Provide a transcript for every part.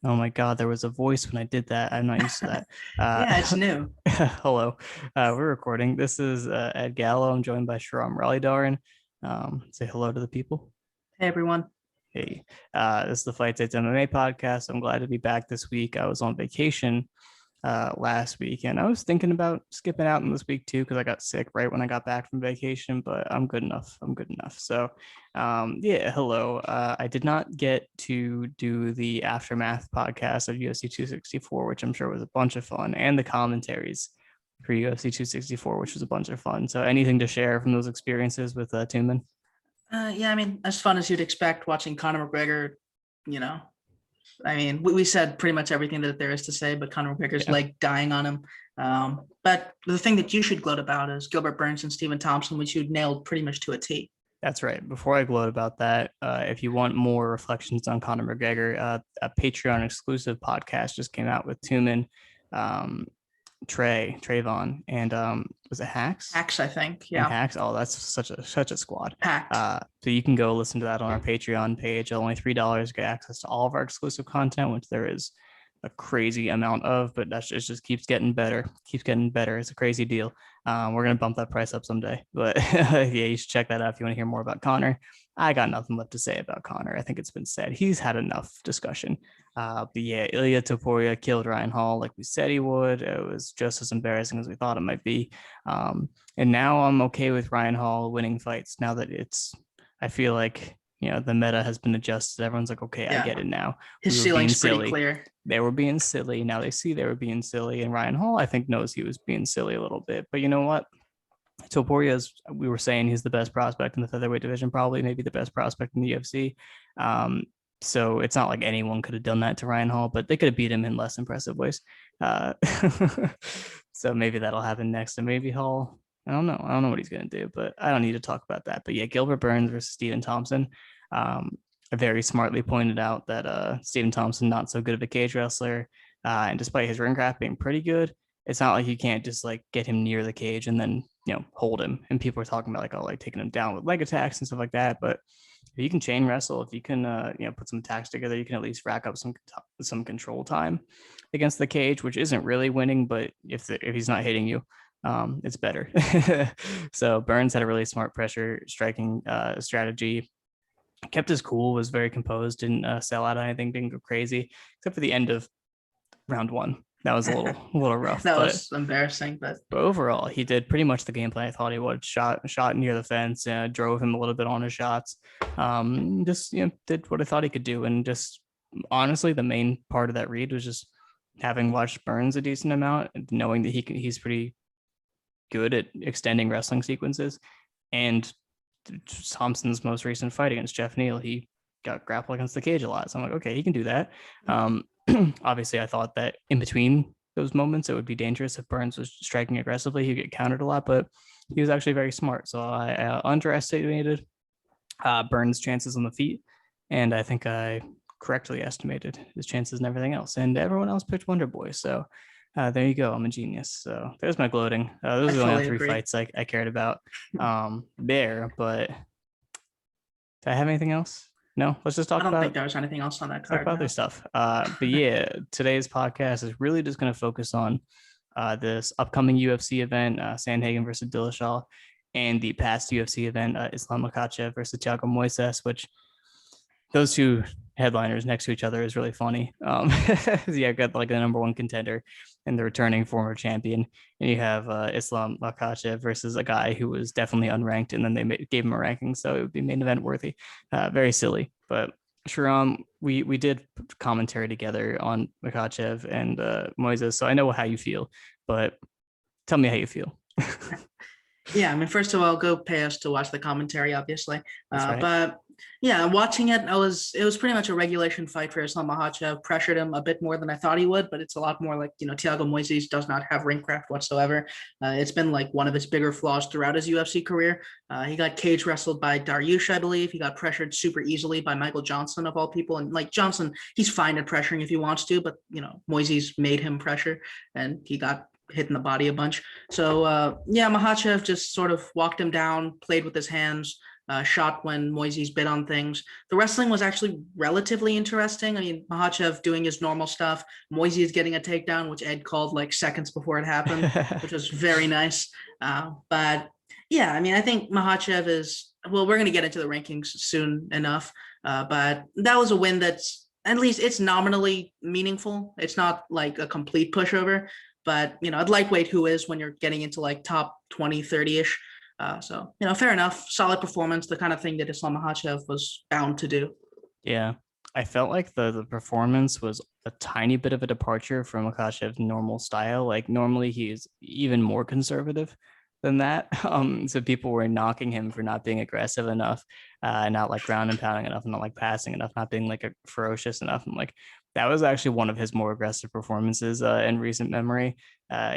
Oh my God, there was a voice when I did that. I'm not used to that. Yeah, it's new. Hello, we're recording. This is Ed Gallo. I'm joined by Sriram Raleigh. Say hello to the people. Hey everyone. Hey, this is the Fight States MMA podcast. I'm glad to be back this week. I was on vacation last week, and I was thinking about skipping out in this week too because I got sick right when I got back from vacation. But I'm good enough. I'm good enough. So, yeah. Hello. I did not get to do the aftermath podcast of UFC 264, which I'm sure was a bunch of fun, and the commentaries for UFC 264, which was a bunch of fun. So, anything to share from those experiences with Tuman? Yeah, I mean, as fun as you'd expect watching Conor McGregor, you know, I mean, we said pretty much everything that there is to say, but Conor McGregor's Yeah. leg dying on him. But the thing that you should gloat about is Gilbert Burns and Stephen Thompson, which you nailed pretty much to a T. That's right. Before I gloat about that, if you want more reflections on Conor McGregor, a Patreon exclusive podcast just came out with Tuman, um, Trayvon, and was it Hacks? Hacks, I think. And Yeah. Hacks. Oh, that's such a squad. Packed. So you can go listen to that on our Patreon page. Only $3, get access to all of our exclusive content, which there is a crazy amount of, but that's just keeps getting better. Keeps getting better. It's a crazy deal. We're gonna bump that price up someday, but yeah, you should check that out if you want to hear more about Conor. I got nothing left to say about Conor. I think it's been said. He's had enough discussion. But yeah, Ilya Topuria killed Ryan Hall like we said he would. It was just as embarrassing as we thought it might be. And now I'm okay with Ryan Hall winning fights. Now that I feel like the meta has been adjusted. Everyone's like, okay, I get it now. His We were being ceiling's pretty silly. clear. They were being silly. Now they see they were being silly. And Ryan Hall, I think, knows he was being silly a little bit. But you know what? Toporia's, we were saying he's the best prospect in the featherweight division, probably maybe the best prospect in the UFC. So it's not like anyone could have done that to Ryan Hall, but they could have beat him in less impressive ways. Uh, so maybe that'll happen next. And maybe Hall, I don't know. I don't know what he's going to do, but I don't need to talk about that. But yeah, Gilbert Burns versus Stephen Thompson. Very smartly pointed out that Stephen Thompson, not so good of a cage wrestler. And despite his ring craft being pretty good, it's not like you can't just like get him near the cage and then hold him. And people are talking about like taking him down with leg attacks and stuff like that. But if you can chain wrestle, if you can put some attacks together, you can at least rack up some control time against the cage, which isn't really winning. But if he's not hitting you, it's better. So Burns had a really smart pressure striking strategy. Kept his cool, was very composed, didn't sell out on anything, didn't go crazy, except for the end of round one. That was a little rough. That was embarrassing, but overall, he did pretty much the game plan I thought he would. Shot near the fence, drove him a little bit on his shots. Just did what I thought he could do, and just honestly, the main part of that read was just having watched Burns a decent amount, knowing that he's pretty good at extending wrestling sequences, and Thompson's most recent fight against Jeff Neal, he got grappled against the cage a lot. So I'm like, okay, he can do that. Obviously, I thought that in between those moments, it would be dangerous if Burns was striking aggressively. He'd get countered a lot, but he was actually very smart. So I underestimated Burns' chances on the feet, and I think I correctly estimated his chances and everything else. And everyone else picked Wonder Boy. So there you go. I'm a genius. So there's my gloating. Those are the only three fights I cared about there. But do I have anything else? No, let's just talk about. I don't think there was anything else on that card. Talk about other stuff. But yeah, today's podcast is really just going to focus on this upcoming UFC event, Sandhagen versus Dillashaw, and the past UFC event, Islam Makhachev versus Thiago Moises, which those two headliners next to each other is really funny. Yeah, got like the number one contender and the returning former champion, and you have Islam Makhachev versus a guy who was definitely unranked, and then they gave him a ranking, so it would be main event worthy. Very silly, but Sriram, we did commentary together on Makhachev and Moises, so I know how you feel, but tell me how you feel. Yeah, I mean, first of all, go pay us to watch the commentary, obviously. Right. But yeah, watching it, it was pretty much a regulation fight for Islam Makhachev. Pressured him a bit more than I thought he would, but it's a lot more like, Thiago Moises does not have ring craft whatsoever. It's been like one of his bigger flaws throughout his UFC career. He got cage wrestled by Dariush, I believe. He got pressured super easily by Michael Johnson, of all people. And like Johnson, he's fine at pressuring if he wants to, but Moises made him pressure, and he got hit in the body a bunch. So yeah, Makhachev just sort of walked him down, played with his hands, shot when Moises bid on things. The wrestling was actually relatively interesting. I mean, Makhachev doing his normal stuff, Moises getting a takedown, which Ed called like seconds before it happened, which was very nice. But yeah, I mean, I think Makhachev is, well, we're going to get into the rankings soon enough. But that was a win that's, at least it's nominally meaningful. It's not like a complete pushover, but, at lightweight, who is when you're getting into like top 20, 30-ish. So, fair enough. Solid performance, the kind of thing that Islam Makhachev was bound to do. Yeah. I felt like the performance was a tiny bit of a departure from Makachev's normal style. Like normally he's even more conservative than that. So people were knocking him for not being aggressive enough, not like ground and pounding enough, not like passing enough, not being like a ferocious enough. And like that was actually one of his more aggressive performances in recent memory.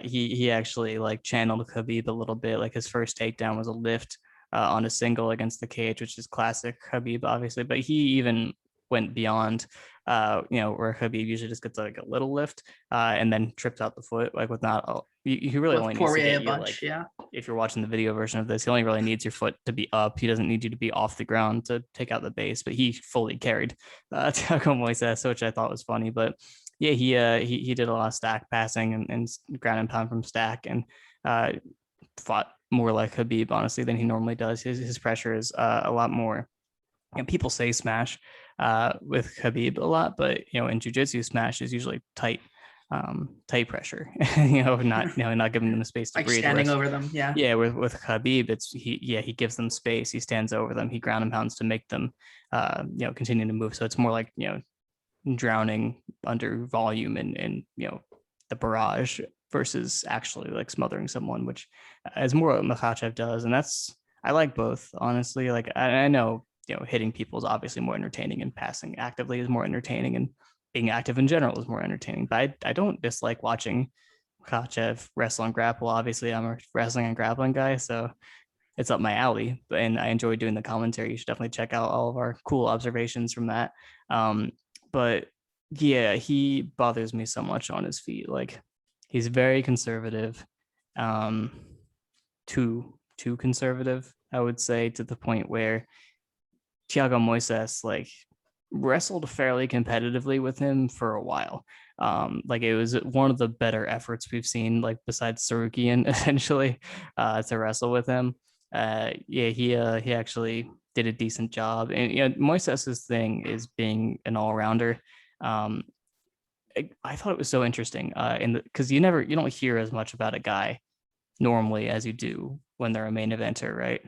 He actually like channeled Khabib a little bit. Like his first takedown was a lift on a single against the cage, which is classic Khabib, obviously. But he even went beyond, where Khabib usually just gets like a little lift and then trips out the foot, like with not. He really With only needs to Poirier get a you bunch, like, yeah. if you're watching the video version of this, he only really needs your foot to be up. He doesn't need you to be off the ground to take out the base. But he fully carried Thiago Moises, which I thought was funny. But yeah, he did a lot of stack passing and ground and pound from stack and fought more like Khabib, honestly, than he normally does. His pressure is a lot more. People say smash with Khabib a lot, but in jiu-jitsu, smash is usually tight pressure. Not giving them the space to Like breathe. standing over them, yeah. Yeah, with Khabib, he gives them space. He stands over them. He ground and pounds to make them, continue to move. So it's more like drowning under volume and the barrage versus actually like smothering someone, which is more what Makhachev does. And I like both, honestly. Like I know, hitting people is obviously more entertaining and passing actively is more entertaining and being active in general is more entertaining. But I don't dislike watching Makhachev wrestle and grapple. Obviously, I'm a wrestling and grappling guy, so it's up my alley. And I enjoy doing the commentary. You should definitely check out all of our cool observations from that. But yeah, he bothers me so much on his feet. Like he's very conservative, too conservative, I would say, to the point where Thiago Moises like wrestled fairly competitively with him for a while. Like it was one of the better efforts we've seen, like besides Sarukian, essentially, to wrestle with him. He actually did a decent job. And Moises's thing is being an all-rounder. I thought it was so interesting, because you don't hear as much about a guy normally as you do when they're a main eventer, right?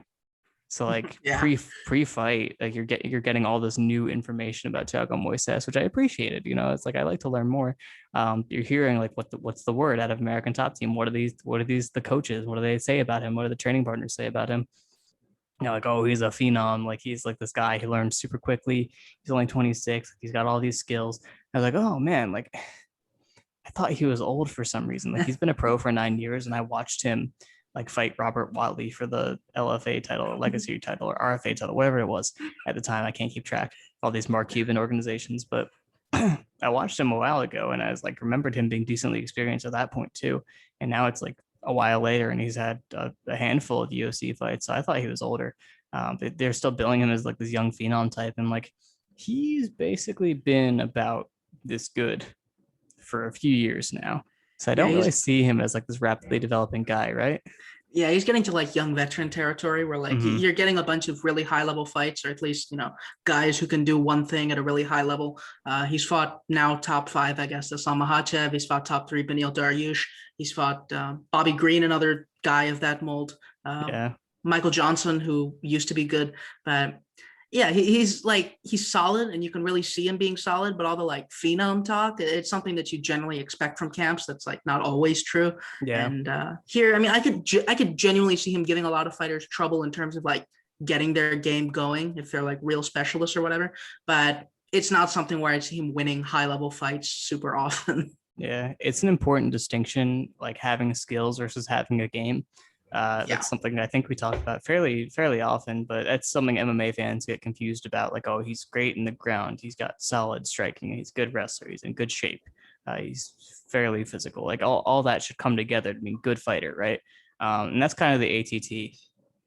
So like Yeah. pre-fight, like you're getting all this new information about Thiago Moises, which I appreciated. It's like I like to learn more. You're hearing like what's the word out of American Top Team? What are these the coaches? What do they say about him? What do the training partners say about him? Like, oh, he's a phenom. Like he's like this guy who learns super quickly. He's only 26. He's got all these skills. I was like, oh man, like I thought he was old for some reason. Like he's been a pro for 9 years, and I watched him like fight Robert Watley for the LFA title or Legacy title or RFA title, whatever it was at the time. I can't keep track of all these Mark Cuban organizations, but I watched him a while ago, and I was like remembered him being decently experienced at that point too. And now it's like a while later, and he's had a handful of UFC fights. So I thought he was older. They're still billing him as like this young phenom type, and like he's basically been about this good for a few years now. So I Yeah, don't really he's see him as like this rapidly developing guy, right? yeah, he's getting to like young veteran territory where like Mm-hmm. you're getting a bunch of really high level fights, or at least, guys who can do one thing at a really high level. He's fought now top five, I guess, Islam Makhachev. He's fought top three, Beneil Dariush. He's fought Bobby Green, another guy of that mold. Yeah. Michael Johnson, who used to be good, but yeah, he's solid, and you can really see him being solid. But all the like phenom talk, it's something that you generally expect from camps. That's like not always true. Yeah. And here, I mean, I could genuinely see him giving a lot of fighters trouble in terms of like getting their game going if they're like real specialists or whatever. But it's not something where I see him winning high level fights super often. Yeah. It's an important distinction, like having skills versus having a game. Yeah. That's something I think we talk about fairly often, but that's something MMA fans get confused about. Like, oh, he's great in the ground. He's got solid striking. He's a good wrestler. He's in good shape. He's fairly physical. Like all that should come together to be a good fighter, right? And that's kind of the ATT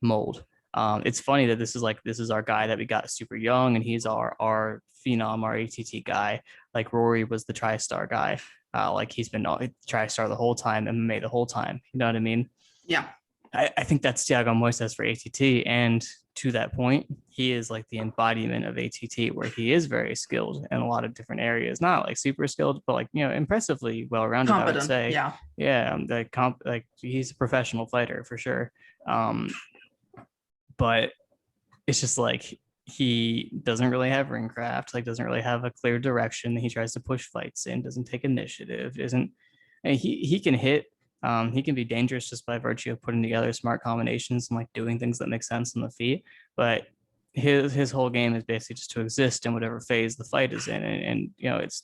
mold It's funny that this is our guy that we got super young, and he's our phenom, our ATT guy. Like Rory was the TriStar guy. Like he's been TriStar the whole time, MMA the whole time. You know what I mean? Yeah, I think that's Thiago Moises for ATT. And to that point, he is like the embodiment of ATT, where he is very skilled in a lot of different areas. Not like super skilled, but like, impressively well rounded, I would competent. say. Yeah, Yeah, like he's a professional fighter for sure. But it's just like he doesn't really have ring craft, like doesn't really have a clear direction. He tries to push fights in, doesn't take initiative, isn't and he can hit. He can be dangerous just by virtue of putting together smart combinations and like doing things that make sense on the feet. But his whole game is basically just to exist in whatever phase the fight is in. And it's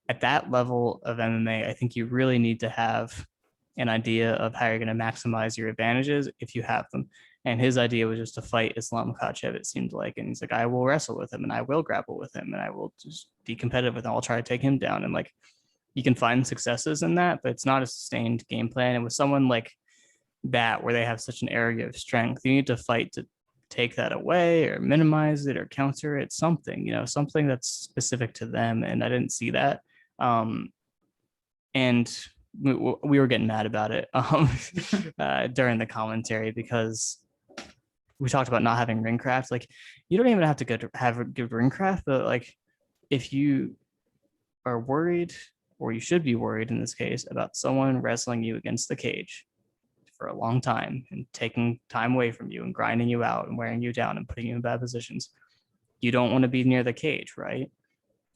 at that level of MMA, I think you really need to have an idea of how you're going to maximize your advantages if you have them. And his idea was just to fight Islam Makhachev, it seemed like. And he's like, I will wrestle with him and I will grapple with him and I will just be competitive with him. I'll try to take him down. And like, you can find successes in that, but it's not a sustained game plan. And with someone like that, where they have such an area of strength, you need to fight to take that away or minimize it or counter it, something that's specific to them. And I didn't see that. And we were getting mad about it during the commentary because we talked about not having ring craft. Like, you don't even have to have a good ring craft, but like, if you are worried, or you should be worried in this case, about someone wrestling you against the cage for a long time and taking time away from you and grinding you out and wearing you down and putting you in bad positions, you don't want to be near the cage, right?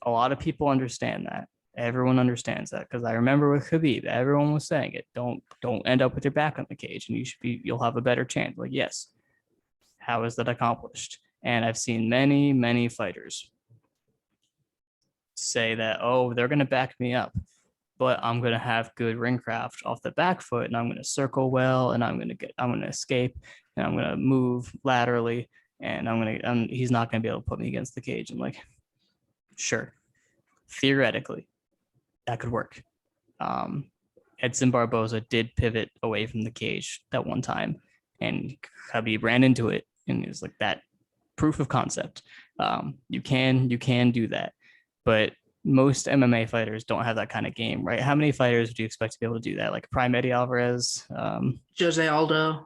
A lot of people understand that. Everyone understands that, because I remember with Khabib, everyone was saying it. Don't end up with your back on the cage, and you'll have a better chance. Like, yes, how is that accomplished? And I've seen many, many fighters say that, oh, they're going to back me up, but I'm going to have good ring craft off the back foot, and I'm going to circle well, and I'm going to escape, and I'm going to move laterally, and he's not going to be able to put me against the cage. I'm like, sure, theoretically, that could work. Edson Barboza did pivot away from the cage that one time, and Khabib ran into it, and it was like that proof of concept. You can do that, but most MMA fighters don't have that kind of game, right? How many fighters would you expect to be able to do that? Like Prime Eddie Alvarez, Jose Aldo.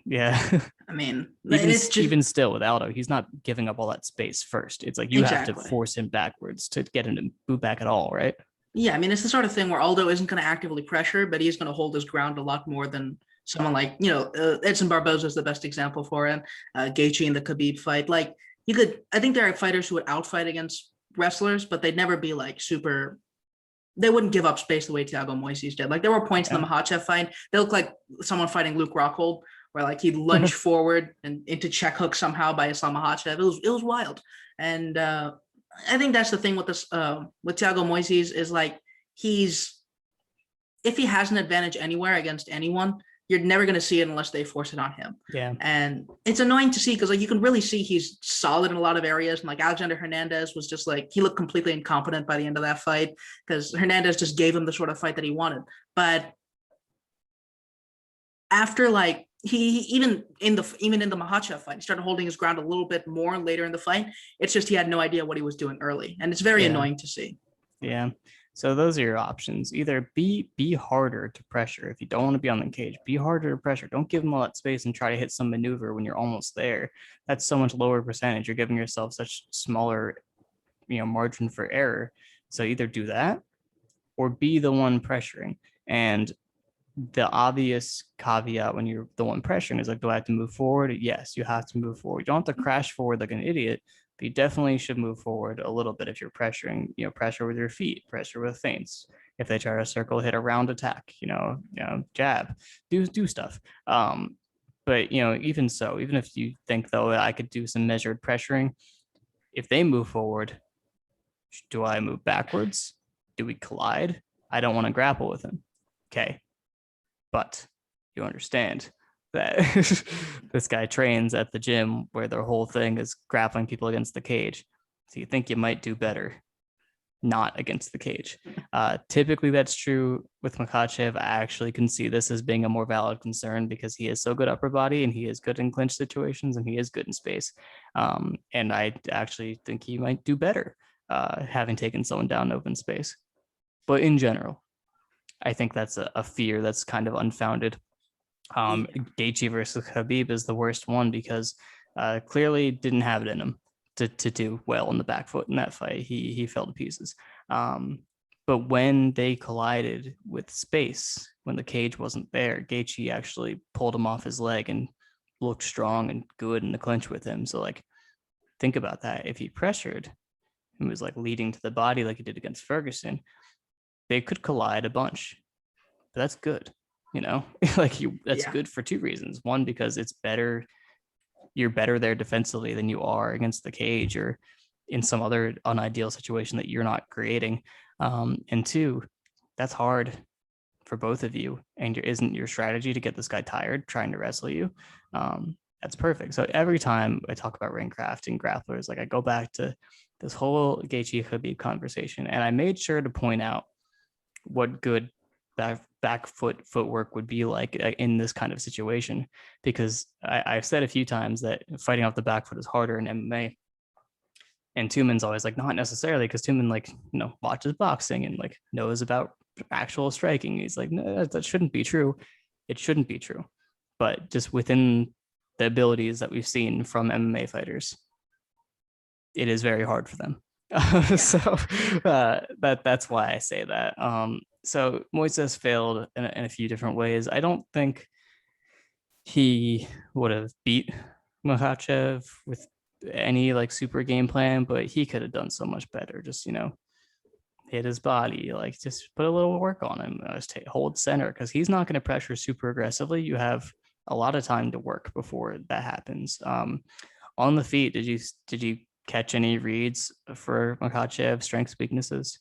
Yeah. I mean, even still with Aldo, he's not giving up all that space first. It's like you have to force him backwards to get him to boot back at all, right? Yeah, I mean, it's the sort of thing where Aldo isn't going to actively pressure, but he's going to hold his ground a lot more than someone like, Edson Barboza is the best example for him. Gaethje in the Khabib fight. Like, I think there are fighters who would outfight against wrestlers, but they'd never be like super. They wouldn't give up space the way Thiago Moises did. Like, there were points in the Makhachev fight. They look like someone fighting Luke Rockhold, where like he'd lunge forward and into check hook somehow by Islam Makhachev. It was wild. And I think that's the thing with this with Thiago Moises is like, if he has an advantage anywhere against anyone, you're never going to see it unless they force it on him. Yeah. And it's annoying to see because like you can really see he's solid in a lot of areas. And like Alexander Hernandez was just like, he looked completely incompetent by the end of that fight because Hernandez just gave him the sort of fight that he wanted. But after like, he even in the Makhachev fight, he started holding his ground a little bit more later in the fight. It's just he had no idea what he was doing early, and it's very annoying to see. Yeah. So those are your options. Either be harder to pressure. If you don't want to be on the cage, be harder to pressure. Don't give them all that space and try to hit some maneuver when you're almost there. That's so much lower percentage. You're giving yourself such smaller, margin for error. So either do that or be the one pressuring. And the obvious caveat when you're the one pressuring is like, do I have to move forward? Yes, you have to move forward. You don't have to crash forward like an idiot, but you definitely should move forward a little bit if you're pressuring, pressure with your feet, pressure with feints. If they try to circle, hit a round attack, jab, do stuff. But, even so, even if you think, though, I could do some measured pressuring, if they move forward, do I move backwards? Do we collide? I don't want to grapple with them. Okay. But you understand that this guy trains at the gym where their whole thing is grappling people against the cage. So you think you might do better. not against the cage. Typically, that's true with Makhachev. I actually can see this as being a more valid concern because he is so good upper body and he is good in clinch situations and he is good in space. And I actually think he might do better having taken someone down in open space. But in general, I think that's a fear that's kind of unfounded. Gaethje versus Khabib is the worst one because clearly didn't have it in him to do well in the back foot in that fight. He fell to pieces. But when they collided with space, when the cage wasn't there, Gaethje actually pulled him off his leg and looked strong and good in the clinch with him. So like, think about that. If he pressured and was like leading to the body like he did against Ferguson, they could collide a bunch. But that's good, you know. That's good for two reasons. One, because it's better. You're better there defensively than you are against the cage or in some other unideal situation that you're not creating. And two, that's hard for both of you. And isn't your strategy to get this guy tired trying to wrestle you? That's perfect. So every time I talk about ringcraft and grapplers, like I go back to this whole Gaethje Khabib conversation, and I made sure to point out what good back footwork would be like in this kind of situation, because I've said a few times that fighting off the back foot is harder in MMA. And Tumen's always like, not necessarily, because Tumen like, watches boxing and like knows about actual striking. He's like, no, that shouldn't be true. It shouldn't be true. But just within the abilities that we've seen from MMA fighters, it is very hard for them. So that's why I say that. So Moises failed in a few different ways. I don't think he would have beat Makhachev with any like super game plan, but he could have done so much better. Just hit his body, like just put a little work on him. Just hold center because he's not going to pressure super aggressively. You have a lot of time to work before that happens. On the feet, did you catch any reads for Makhachev strengths, weaknesses?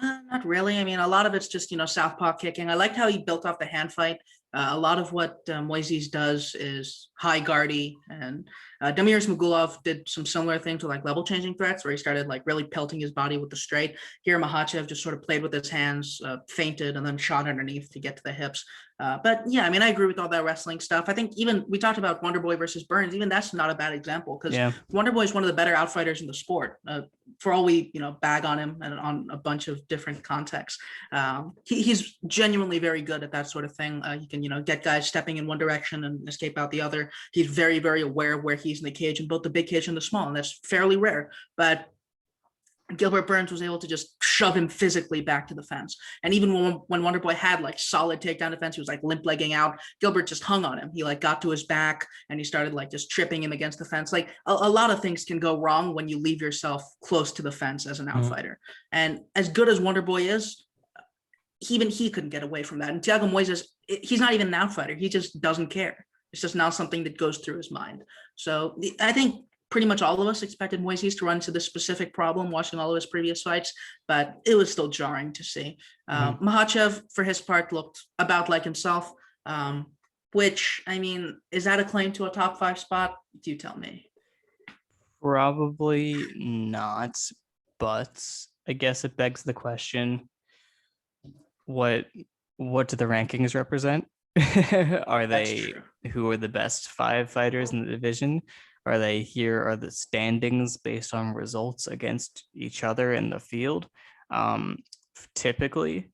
Not really. I mean, a lot of it's just, southpaw kicking. I liked how he built off the hand fight. A lot of what Moises does is high guardy, and Damir Smagulov did some similar thing to like level changing threats where he started like really pelting his body with the straight. Here, Makhachev just sort of played with his hands, feinted, and then shot underneath to get to the hips. But yeah, I mean, I agree with all that wrestling stuff. I think even we talked about Wonderboy versus Burns. Even that's not a bad example because Wonderboy is one of the better outfighters in the sport. For all we bag on him and on a bunch of different contexts, he's genuinely very good at that sort of thing. He can get guys stepping in one direction and escape out the other. He's very, very aware of where he's in the cage, in both the big cage and the small, and that's fairly rare. But Gilbert Burns was able to just shove him physically back to the fence. And even when Wonderboy had like solid takedown defense, he was like limp legging out. Gilbert just hung on him. He like got to his back and he started like just tripping him against the fence. Like a lot of things can go wrong when you leave yourself close to the fence as an outfighter. And as good as Wonderboy is, even he couldn't get away from that. And Thiago Moises, he's not even an outfighter. He just doesn't care. It's just now something that goes through his mind. So I think pretty much all of us expected Moises to run into this specific problem watching all of his previous fights, but it was still jarring to see. Makhachev, for his part, looked about like himself, which, I mean, is that a claim to a top 5 spot? Do you tell me? Probably not, but I guess it begs the question, what do the rankings represent? Are they who are the best 5 fighters in the division? Are the standings based on results against each other in the field? Typically,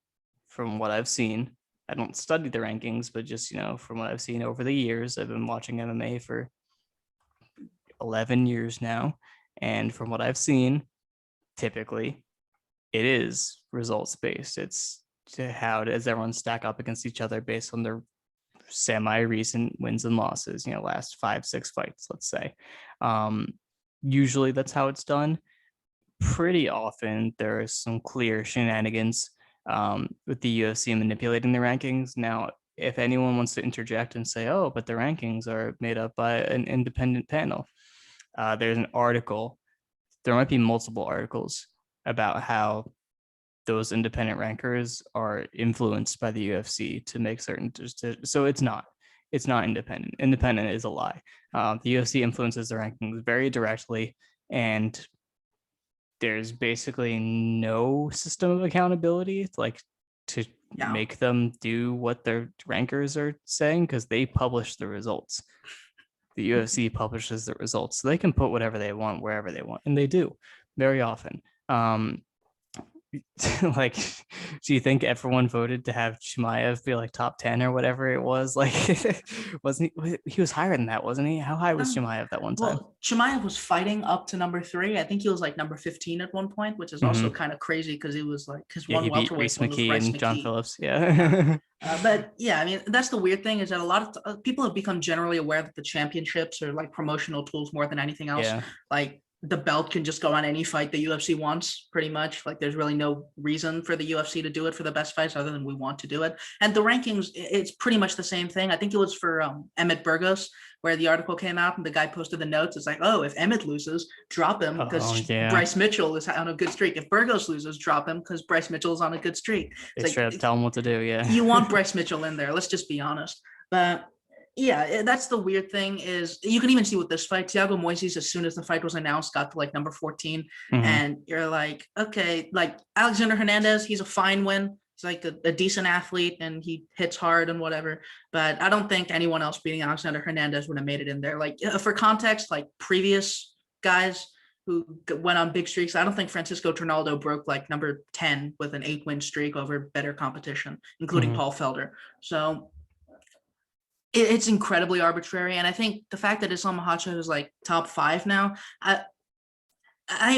from what I've seen, I don't study the rankings, but just, from what I've seen over the years, I've been watching MMA for 11 years now. And from what I've seen, typically it is results based. It's how does everyone stack up against each other based on their semi-recent wins and losses, last 5-6 fights, let's say. Usually that's how it's done. Pretty often there is some clear shenanigans with the UFC manipulating the rankings. Now, if anyone wants to interject and say, oh, but the rankings are made up by an independent panel, there's an article, there might be multiple articles about how those independent rankers are influenced by the UFC to make certain. So it's not independent. Independent is a lie. The UFC influences the rankings very directly, and there's basically no system of accountability, like to make them do what their rankers are saying, because they publish the results. The UFC publishes the results, so they can put whatever they want wherever they want, and they do very often. Like, do you think everyone voted to have Chimaev be like top 10 or whatever it was? Like, wasn't he was higher than that, wasn't he? How high was Chimaev that one time? Well, Chimaev was fighting up to number 3. I think he was like number 15 at one point, which is also kind of crazy because he was like his one he beat welterweight Reese one was McKee Bryce and McKee. John Phillips. Yeah. But yeah, I mean, that's the weird thing is that a lot of people have become generally aware that the championships are like promotional tools more than anything else. Yeah. Like the belt can just go on any fight the UFC wants, pretty much. Like there's really no reason for the UFC to do it for the best fights other than we want to do it. And the rankings, it's pretty much the same thing. I think it was for Emmett Burgos, where the article came out and the guy posted the notes. It's like, oh, if Emmett loses, drop him because Bryce Mitchell is on a good streak. If Burgos loses, drop him because Bryce Mitchell is on a good streak. They like, straight up tell him what to do. Yeah. You want Bryce Mitchell in there. Let's just be honest. But yeah, that's the weird thing is you can even see with this fight, Thiago Moises, as soon as the fight was announced, got to like number 14. And you're like, okay, like Alexander Hernandez, he's a fine win. He's like a decent athlete and he hits hard and whatever. But I don't think anyone else beating Alexander Hernandez would have made it in there. Like for context, like previous guys who went on big streaks, I don't think Francisco Trinaldo broke like number 10 with an 8-win streak over better competition, including Paul Felder. So it's incredibly arbitrary. And I think the fact that Islam Makhachev is like top 5 now, I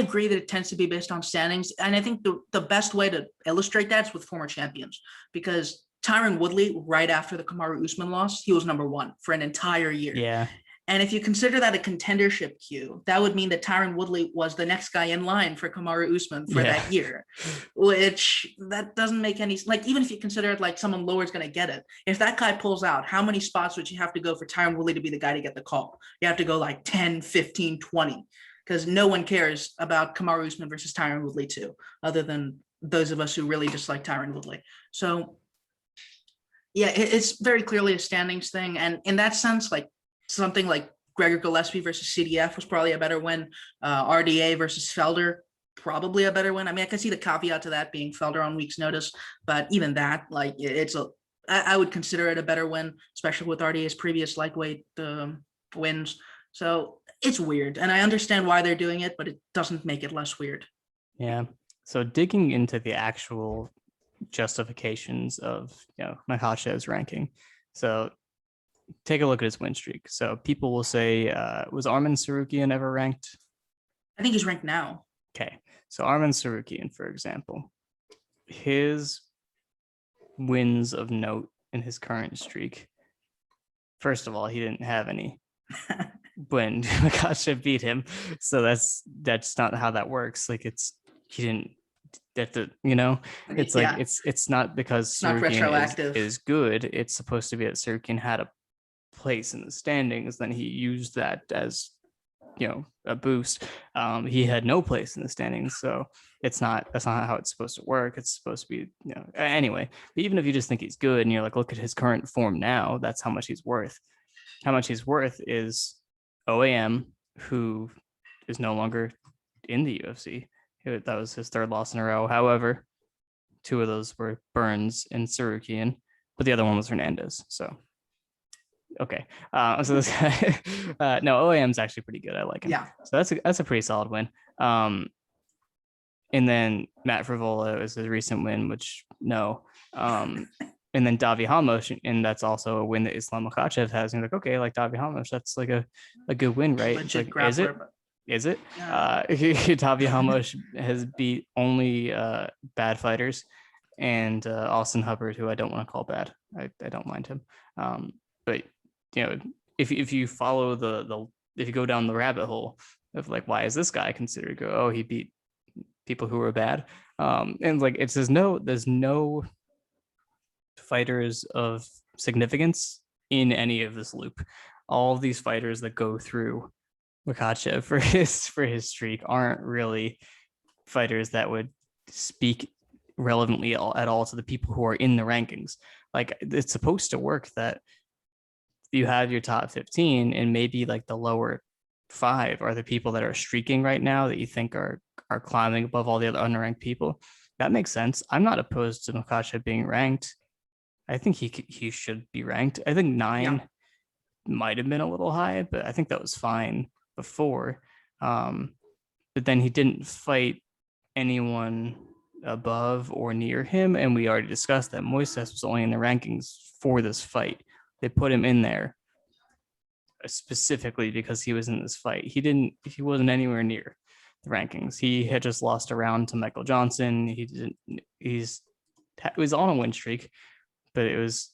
agree that it tends to be based on standings. And I think the best way to illustrate that is with former champions, because Tyron Woodley, right after the Kamaru Usman loss, he was number 1 for an entire year. Yeah. And if you consider that a contendership queue, that would mean that Tyron Woodley was the next guy in line for Kamaru Usman for that year, which that doesn't make any, like, even if you consider it like someone lower is going to get it, if that guy pulls out, how many spots would you have to go for Tyron Woodley to be the guy to get the call? You have to go like 10, 15, 20, because no one cares about Kamaru Usman versus Tyron Woodley too, other than those of us who really dislike Tyron Woodley. So yeah, it's very clearly a standings thing. And in that sense, like, something like Gregor Gillespie versus CDF was probably a better win. RDA versus Felder, probably a better win. I mean, I can see the caveat to that being Felder on week's notice, but even that, like, I would consider it a better win, especially with RDA's previous lightweight wins. So it's weird, and I understand why they're doing it, but it doesn't make it less weird. Yeah. So digging into the actual justifications of, Makhachev's ranking. So take a look at his win streak. So people will say, was Arman Tsarukyan ever ranked? I think he's ranked now. Okay. So Arman Tsarukyan, for example, his wins of note in his current streak, first of all, he didn't have any when Makhachev beat him. So that's not how that works. Like he didn't get the, it's like, it's not because Tsarukyan is good. It's supposed to be that Tsarukyan had a place in the standings, then he used that as a boost. He had no place in the standings, so that's not how it's supposed to work. It's supposed to be anyway. But even if you just think he's good and you're like, look at his current form now, that's how much he's worth. How much he's worth is OAM, who is no longer in the UFC. That was his 3rd loss in a row. However, 2 of those were Burns and Tsarukyan, but the other one was Hernandez. So okay. So this guy, no, OAM's actually pretty good. I like him. Yeah. So that's a pretty solid win. And then Matt Frivola is a recent win, which no. And then Davi Hamosh, and that's also a win that Islam Makhachev has. And you're like, okay, like Davi Hamosh, that's like a good win, right? Like, is it? Is it? Yeah. Davi Hamosh has beat only bad fighters, and Austin Hubbard, who I don't want to call bad. I don't mind him. But if you follow if you go down the rabbit hole of like, why is this guy considered good? Oh, he beat people who were bad. And like, it says there's no fighters of significance in any of this loop. All of these fighters that go through Makhachev for his streak aren't really fighters that would speak relevantly at all to the people who are in the rankings. Like, it's supposed to work that you have your top 15 and maybe like the lower 5 are the people that are streaking right now that you think are climbing above all the other unranked people. That makes sense. I'm not opposed to Makhachev being ranked. I think he should be ranked. I think Yeah. 9 might have been a little high, but I think that was fine before. But then he didn't fight anyone above or near him, and we already discussed that Moises was only in the rankings for this fight. They put him in there specifically because he was in this fight. He wasn't anywhere near the rankings. He had just lost a round to Michael Johnson. He was on a win streak, but it was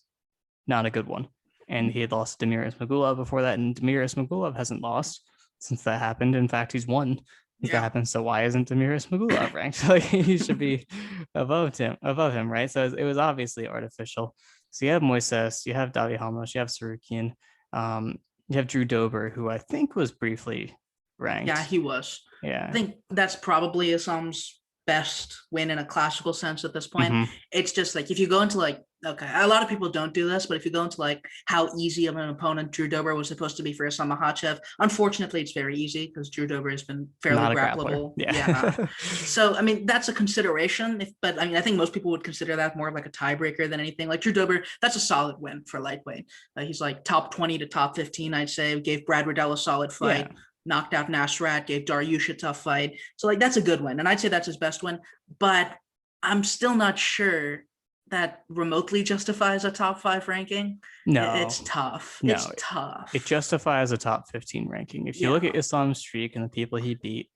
not a good one. And he had lost Demiris Magulov before that, and Demiris Magulov hasn't lost since that happened. In fact, he's won since that happened. So why isn't Demiris Magulov ranked? Like, he should be above him, right? So it was obviously artificial. So you have Moises, you have Davi Halmos, you have Sarukian, you have Drew Dober, who I think was briefly ranked. Yeah, he was. Yeah. I think that's probably Islam's best win in a classical sense at this point. Mhm. It's just like, if you go into like, okay, a lot of people don't do this, but if you go into like how easy of an opponent Drew Dober was supposed to be for Islam Makhachev, unfortunately it's very easy because Drew Dober has been fairly Not a grappleable. Yeah. So I mean, that's a consideration. But I mean, I think most people would consider that more of like a tiebreaker than anything. Like Drew Dober, that's a solid win for lightweight. He's like top 20 to top 15, I'd say. Gave Brad Riddell a solid fight. Yeah. Knocked out Nasrat, gave Dariush a tough fight. So like, that's a good win. And I'd say that's his best win, but I'm still not sure that remotely justifies a top 5 ranking. No, it's tough. No, it's tough. It justifies a top 15 ranking. If you look at Islam's streak and the people he beat,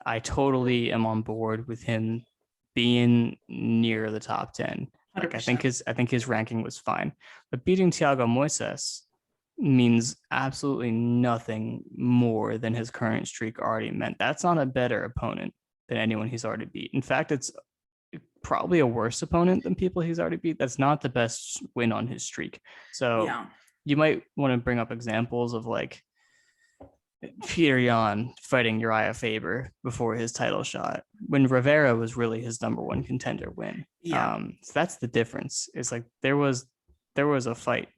I totally am on board with him being near the top 10. Like, 100%. I think his ranking was fine, but beating Thiago Moises means absolutely nothing more than his current streak already meant. That's not a better opponent than anyone he's already beat. In fact, it's probably a worse opponent than people he's already beat. That's not the best win on his streak. So you might want to bring up examples of like Peter Yan fighting Uriah Faber before his title shot, when Rivera was really his number 1 contender win. So that's the difference. It's like there was a fight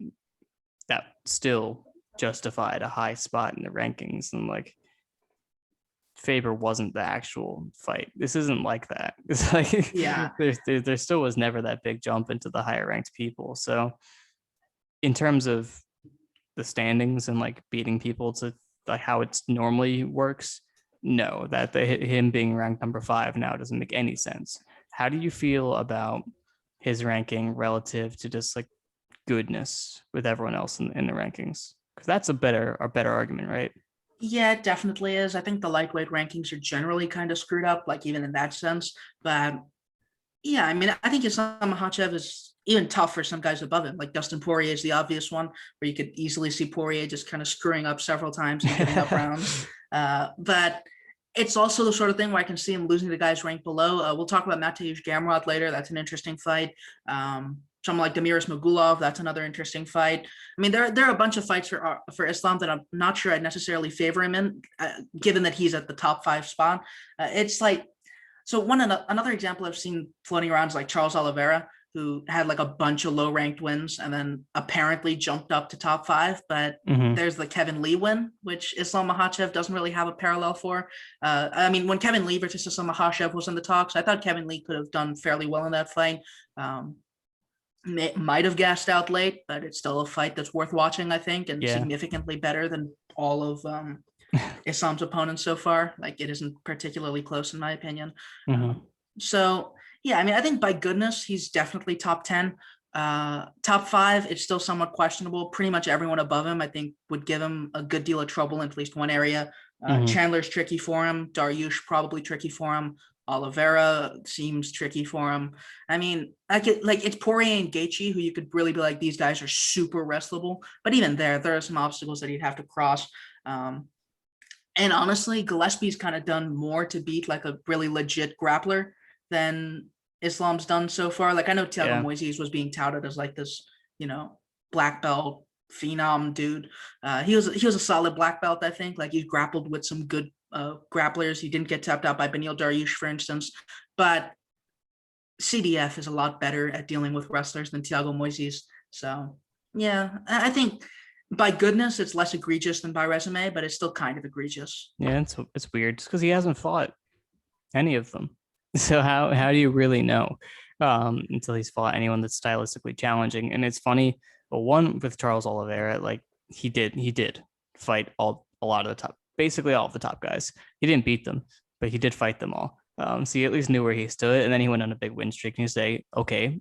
that still justified a high spot in the rankings, and like Faber wasn't the actual fight. This isn't like that. It's like there still was never that big jump into the higher ranked people. So in terms of the standings and like beating people to like how it normally works, no, that him being ranked number 5 now doesn't make any sense. How do you feel about his ranking relative to just like goodness with everyone else in the rankings? Because that's a better argument, right? Yeah, it definitely is. I think the lightweight rankings are generally kind of screwed up, like even in that sense. But yeah, I mean, I think Islam Makhachev is even tough for some guys above him. Like Dustin Poirier is the obvious one, where you could easily see Poirier just kind of screwing up several times and giving up rounds. But it's also the sort of thing where I can see him losing to guys ranked below. We'll talk about Mateusz Gamrot later. That's an interesting fight. Someone like Demiris Magulov, that's another interesting fight. I mean, there are a bunch of fights for Islam that I'm not sure I'd necessarily favor him in, given that he's at the top 5 spot. It's like, so another example I've seen floating around is like Charles Oliveira, who had like a bunch of low ranked wins and then apparently jumped up to top 5. But there's the Kevin Lee win, which Islam Makhachev doesn't really have a parallel for. I mean, when Kevin Lee versus Islam Makhachev was in the talks, I thought Kevin Lee could have done fairly well in that fight. Might have gassed out late, but it's still a fight that's worth watching, I think, and significantly better than all of Islam's opponents so far. Like, it isn't particularly close in my opinion. So yeah, I mean, I think by goodness, he's definitely top 10. Top 5, it's still somewhat questionable. Pretty much everyone above him, I think, would give him a good deal of trouble in at least one area. Chandler's tricky for him. Dariush probably tricky for him. Oliveira seems tricky for him. I mean, it's Poirier and Gaethje who you could really be like, these guys are super wrestlable. But even there are some obstacles that he'd have to cross. And honestly, Gillespie's kind of done more to beat like a really legit grappler than Islam's done so far. Like, I know Thiago Moises was being touted as like this, black belt phenom dude. He was a solid black belt, I think. Like, he grappled with some good grapplers. He didn't get tapped out by Beneil Dariush, for instance. But CDF is a lot better at dealing with wrestlers than Thiago Moises. So yeah, I think By goodness, it's less egregious than by resume, but it's still kind of egregious. Yeah, it's weird just because he hasn't fought any of them. So how do you really know until he's fought anyone that's stylistically challenging? And it's funny, but one with Charles Oliveira, like he did fight a lot of the top, basically all of the top guys. He didn't beat them, but he did fight them all. So he at least knew where he stood, and then he went on a big win streak. And you say, okay,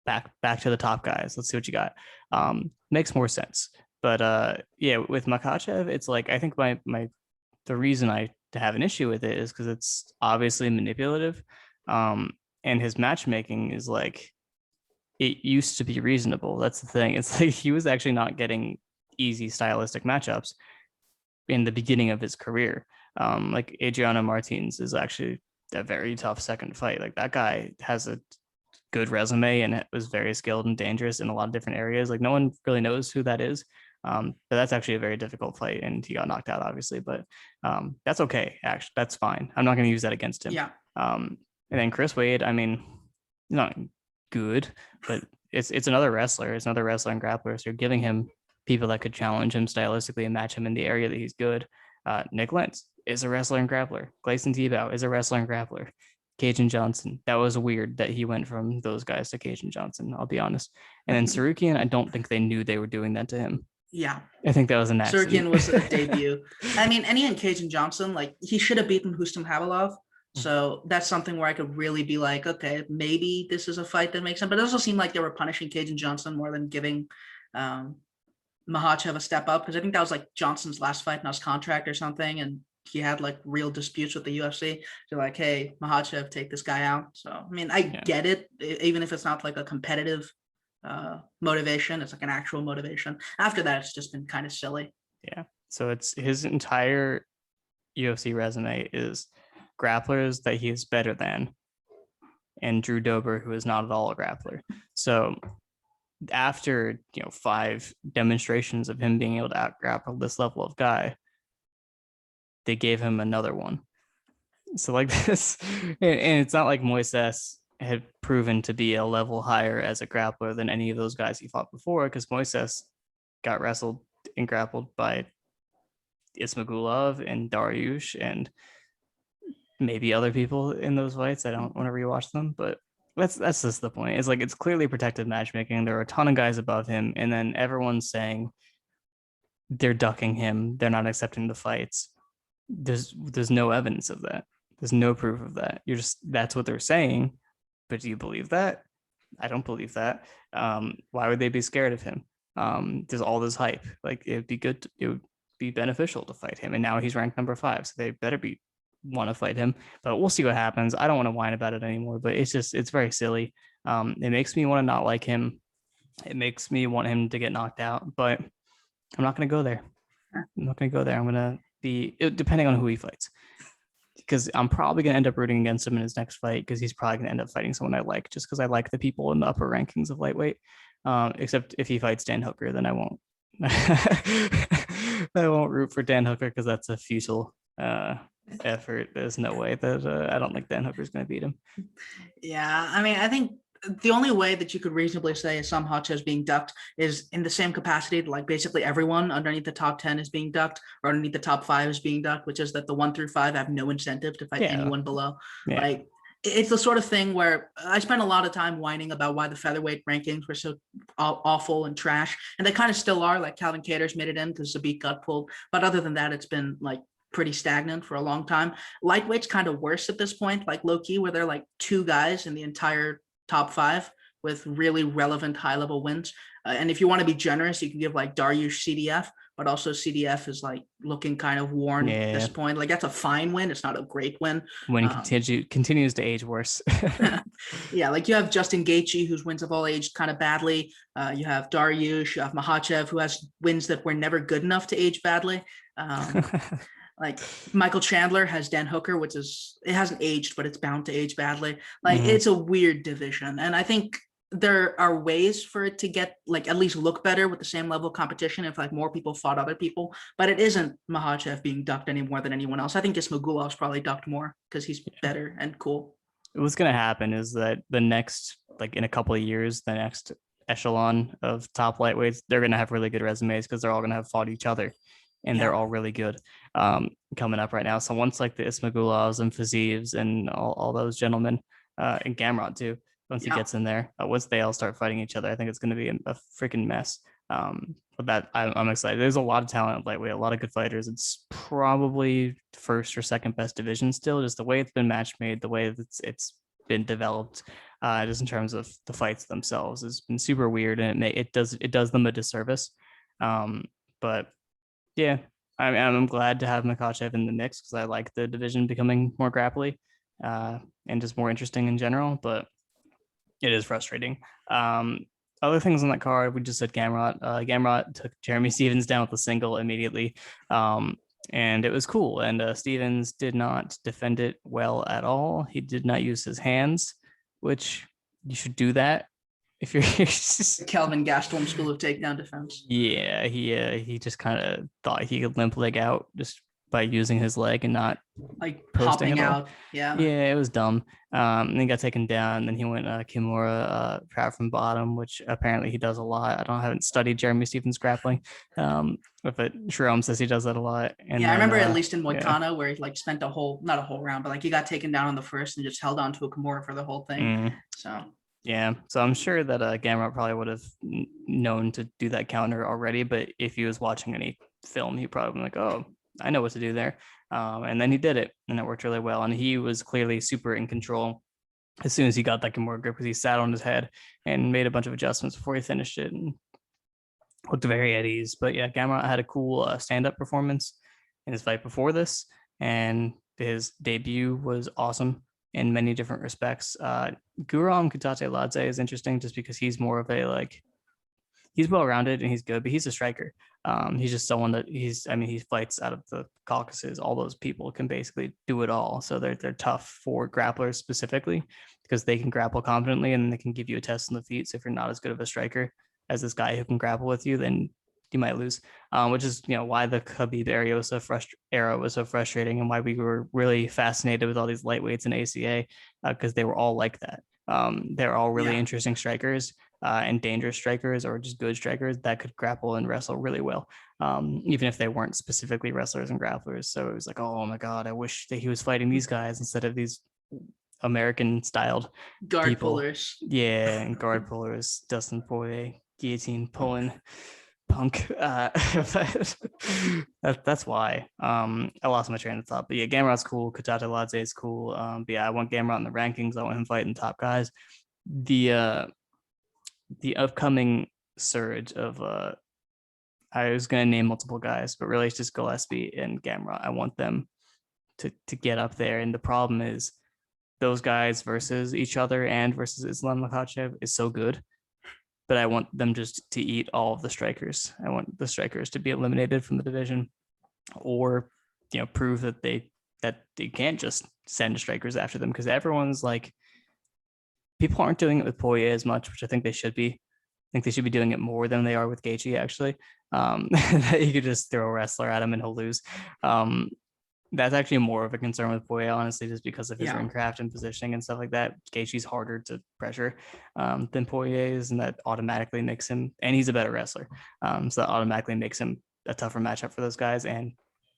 back to the top guys. Let's see what you got. Makes more sense. But yeah, with Makhachev, it's like I think my the reason I have an issue with it is because it's obviously manipulative. And his matchmaking is like it used to be reasonable. That's the thing. It's like he was actually not getting easy stylistic matchups in the beginning of his career. Like Adriano Martins is actually a very tough second fight. Like that guy has a good resume and was very skilled and dangerous in a lot of different areas. Like no one really knows who that is. But that's actually a very difficult fight, and he got knocked out, obviously. But that's okay. Actually, that's fine. I'm not going to use that against him. Yeah. And then Chris Wade, I mean, not good, but it's another wrestler. It's another wrestler and grappler. So you're giving him people that could challenge him stylistically and match him in the area that he's good. Nick Lentz is a wrestler and grappler. Gleison Tebow is a wrestler and grappler. Cajun Johnson, that was weird that he went from those guys to Cajun Johnson, I'll be honest. And then Sarukian, I don't think they knew they were doing that to him. Yeah. I think that was an accident. Sriram was a debut. I mean, and Cajun Johnson, like he should have beaten Hustam Habilov. So that's something where I could really be like, okay, maybe this is a fight that makes sense. But it also seemed like they were punishing Cajun Johnson more than giving Makhachev a step up, because I think that was like Johnson's last fight in his contract or something, and he had like real disputes with the UFC. They're like, hey, Makhachev, take this guy out. So I mean, I get it, even if it's not like a competitive motivation, it's like an actual motivation. After that, it's just been kind of silly. Yeah. So it's his entire UFC resume is grapplers that he is better than, and Drew Dober, who is not at all a grappler. So after 5 demonstrations of him being able to out grapple this level of guy, they gave him another one. So like this, and it's not like Moises had proven to be a level higher as a grappler than any of those guys he fought before, because Moises got wrestled and grappled by Ismagulov and Dariush and maybe other people in those fights. I don't want to rewatch them, but that's just the point. It's like it's clearly protected matchmaking. There are a ton of guys above him, and then everyone's saying they're ducking him, they're not accepting the fights. There's no evidence of that. There's no proof of that. That's what they're saying, but do you believe that? I don't believe that. Why would they be scared of him? There's all this hype. Like it would be beneficial to fight him, and now he's ranked number 5, so they better want to fight him. But we'll see what happens. I don't want to whine about it anymore, but it's very silly. It makes me want to not like him. It makes me want him to get knocked out, but I'm not going to go there. I'm not going to go there. I'm going to be, depending on who he fights, because I'm probably going to end up rooting against him in his next fight, because he's probably going to end up fighting someone I like, just because I like the people in the upper rankings of lightweight. Except if he fights Dan Hooker, then I won't. I won't root for Dan Hooker, because that's a futile effort. There's no way that I don't think Dan Hooker's going to beat him. Yeah, I mean, I think the only way that you could reasonably say Sam Makhachev is being ducked is in the same capacity that like basically everyone underneath the top 10 is being ducked, or underneath the top 5 is being ducked, which is that the 1 through 5 have no incentive to fight anyone below. Yeah. Like it's the sort of thing where I spent a lot of time whining about why the featherweight rankings were so awful and trash, and they kind of still are. Like Calvin Kattar's made it in because Zabit got pulled, but other than that, it's been like pretty stagnant for a long time. Lightweight's kind of worse at this point, like low key, where they're like 2 guys in the entire top 5 with really relevant high level wins. And if you want to be generous, you can give like Dariush CDF, but also CDF is like looking kind of worn at this point. Like that's a fine win. It's not a great win. When continues to age worse. Yeah, like you have Justin Gaethje, whose wins have all aged kind of badly. You have Dariush, you have Makhachev, who has wins that were never good enough to age badly. Like Michael Chandler has Dan Hooker, which is, it hasn't aged, but it's bound to age badly. Like it's a weird division. And I think there are ways for it to get like at least look better with the same level of competition if like more people fought other people, but it isn't Makhachev being ducked any more than anyone else. I think Ismagulov's probably ducked more because he's better and cool. What's going to happen is that the next, like in a couple of years, the next echelon of top lightweights, they're going to have really good resumes because they're all going to have fought each other, and they're all really good coming up right now. So once like the Ismagulovs and Fizieves and all those gentlemen, and Gamrot too, once he gets in there, once they all start fighting each other, I think it's going to be a freaking mess. But that I'm excited. There's a lot of talent at lightweight, a lot of good fighters. It's probably first or second best division still, just the way it's been match made, the way that it's been developed, just in terms of the fights themselves, has been super weird, and it does them a disservice. But yeah, I'm glad to have Makhachev in the mix because I like the division becoming more grapply, and just more interesting in general. But it is frustrating. Other things on that card, we just said Gamrot. Gamrot took Jeremy Stevens down with a single immediately, and it was cool. And Stevens did not defend it well at all. He did not use his hands, which you should do that if you're Kelvin Gastelum school of takedown defense. Yeah, he just kind of thought he could limp leg out just by using his leg and not like popping out. Yeah, it was dumb. And he got taken down. And then he went Kimura trap from bottom, which apparently he does a lot. I haven't studied Jeremy Stevens grappling, but Sriram says he does that a lot. And I remember at least in Moicano where he like spent not a whole round, but like he got taken down on the first and just held on to a Kimura for the whole thing. So I'm sure that Gamrot probably would have known to do that counter already, but if he was watching any film, he probably would be like, oh, I know what to do there. And then he did it, and it worked really well. And he was clearly super in control as soon as he got that Kimura grip, because he sat on his head and made a bunch of adjustments before he finished it and looked very at ease. But yeah, Gamrot had a cool stand-up performance in his fight before this, and his debut was awesome in many different respects. Guram Kutateladze is interesting just because he's more of a he's well-rounded and he's good, but he's a striker. He's just someone that he fights out of the Caucasus. All those people can basically do it all. So they're tough for grapplers specifically because they can grapple confidently and they can give you a test on the feet. So if you're not as good of a striker as this guy who can grapple with you, then you might lose, which is why the Khabib era was so frustrating, and why we were really fascinated with all these lightweights in ACA, because they were all like that. They're all really interesting strikers, and dangerous strikers, or just good strikers that could grapple and wrestle really well, even if they weren't specifically wrestlers and grapplers. So it was like, oh my god, I wish that he was fighting these guys instead of these American styled guard people. pullers. Yeah, and guard pullers, Dustin Poirier, guillotine pulling punk. That's why I lost my train of thought. But yeah, Gamrot's cool. Kutateladze is cool. But yeah, I want Gamrot in the rankings. I want him fighting top guys. The upcoming surge of I was gonna name multiple guys, but really it's just Gillespie and Gamrot. I want them to get up there. And the problem is those guys versus each other and versus Islam Makhachev is so good. But I want them just to eat all of the strikers. I want the strikers to be eliminated from the division, or prove that they can't just send strikers after them, because everyone's like, people aren't doing it with Poirier as much, which I think they should be. I think they should be doing it more than they are with Gaethje, actually. You could just throw a wrestler at him and he'll lose. That's actually more of a concern with Poirier, honestly, just because of his ring craft and positioning and stuff like that. Gaethje's harder to pressure than Poirier is, and that automatically makes him, and he's a better wrestler. So that automatically makes him a tougher matchup for those guys, and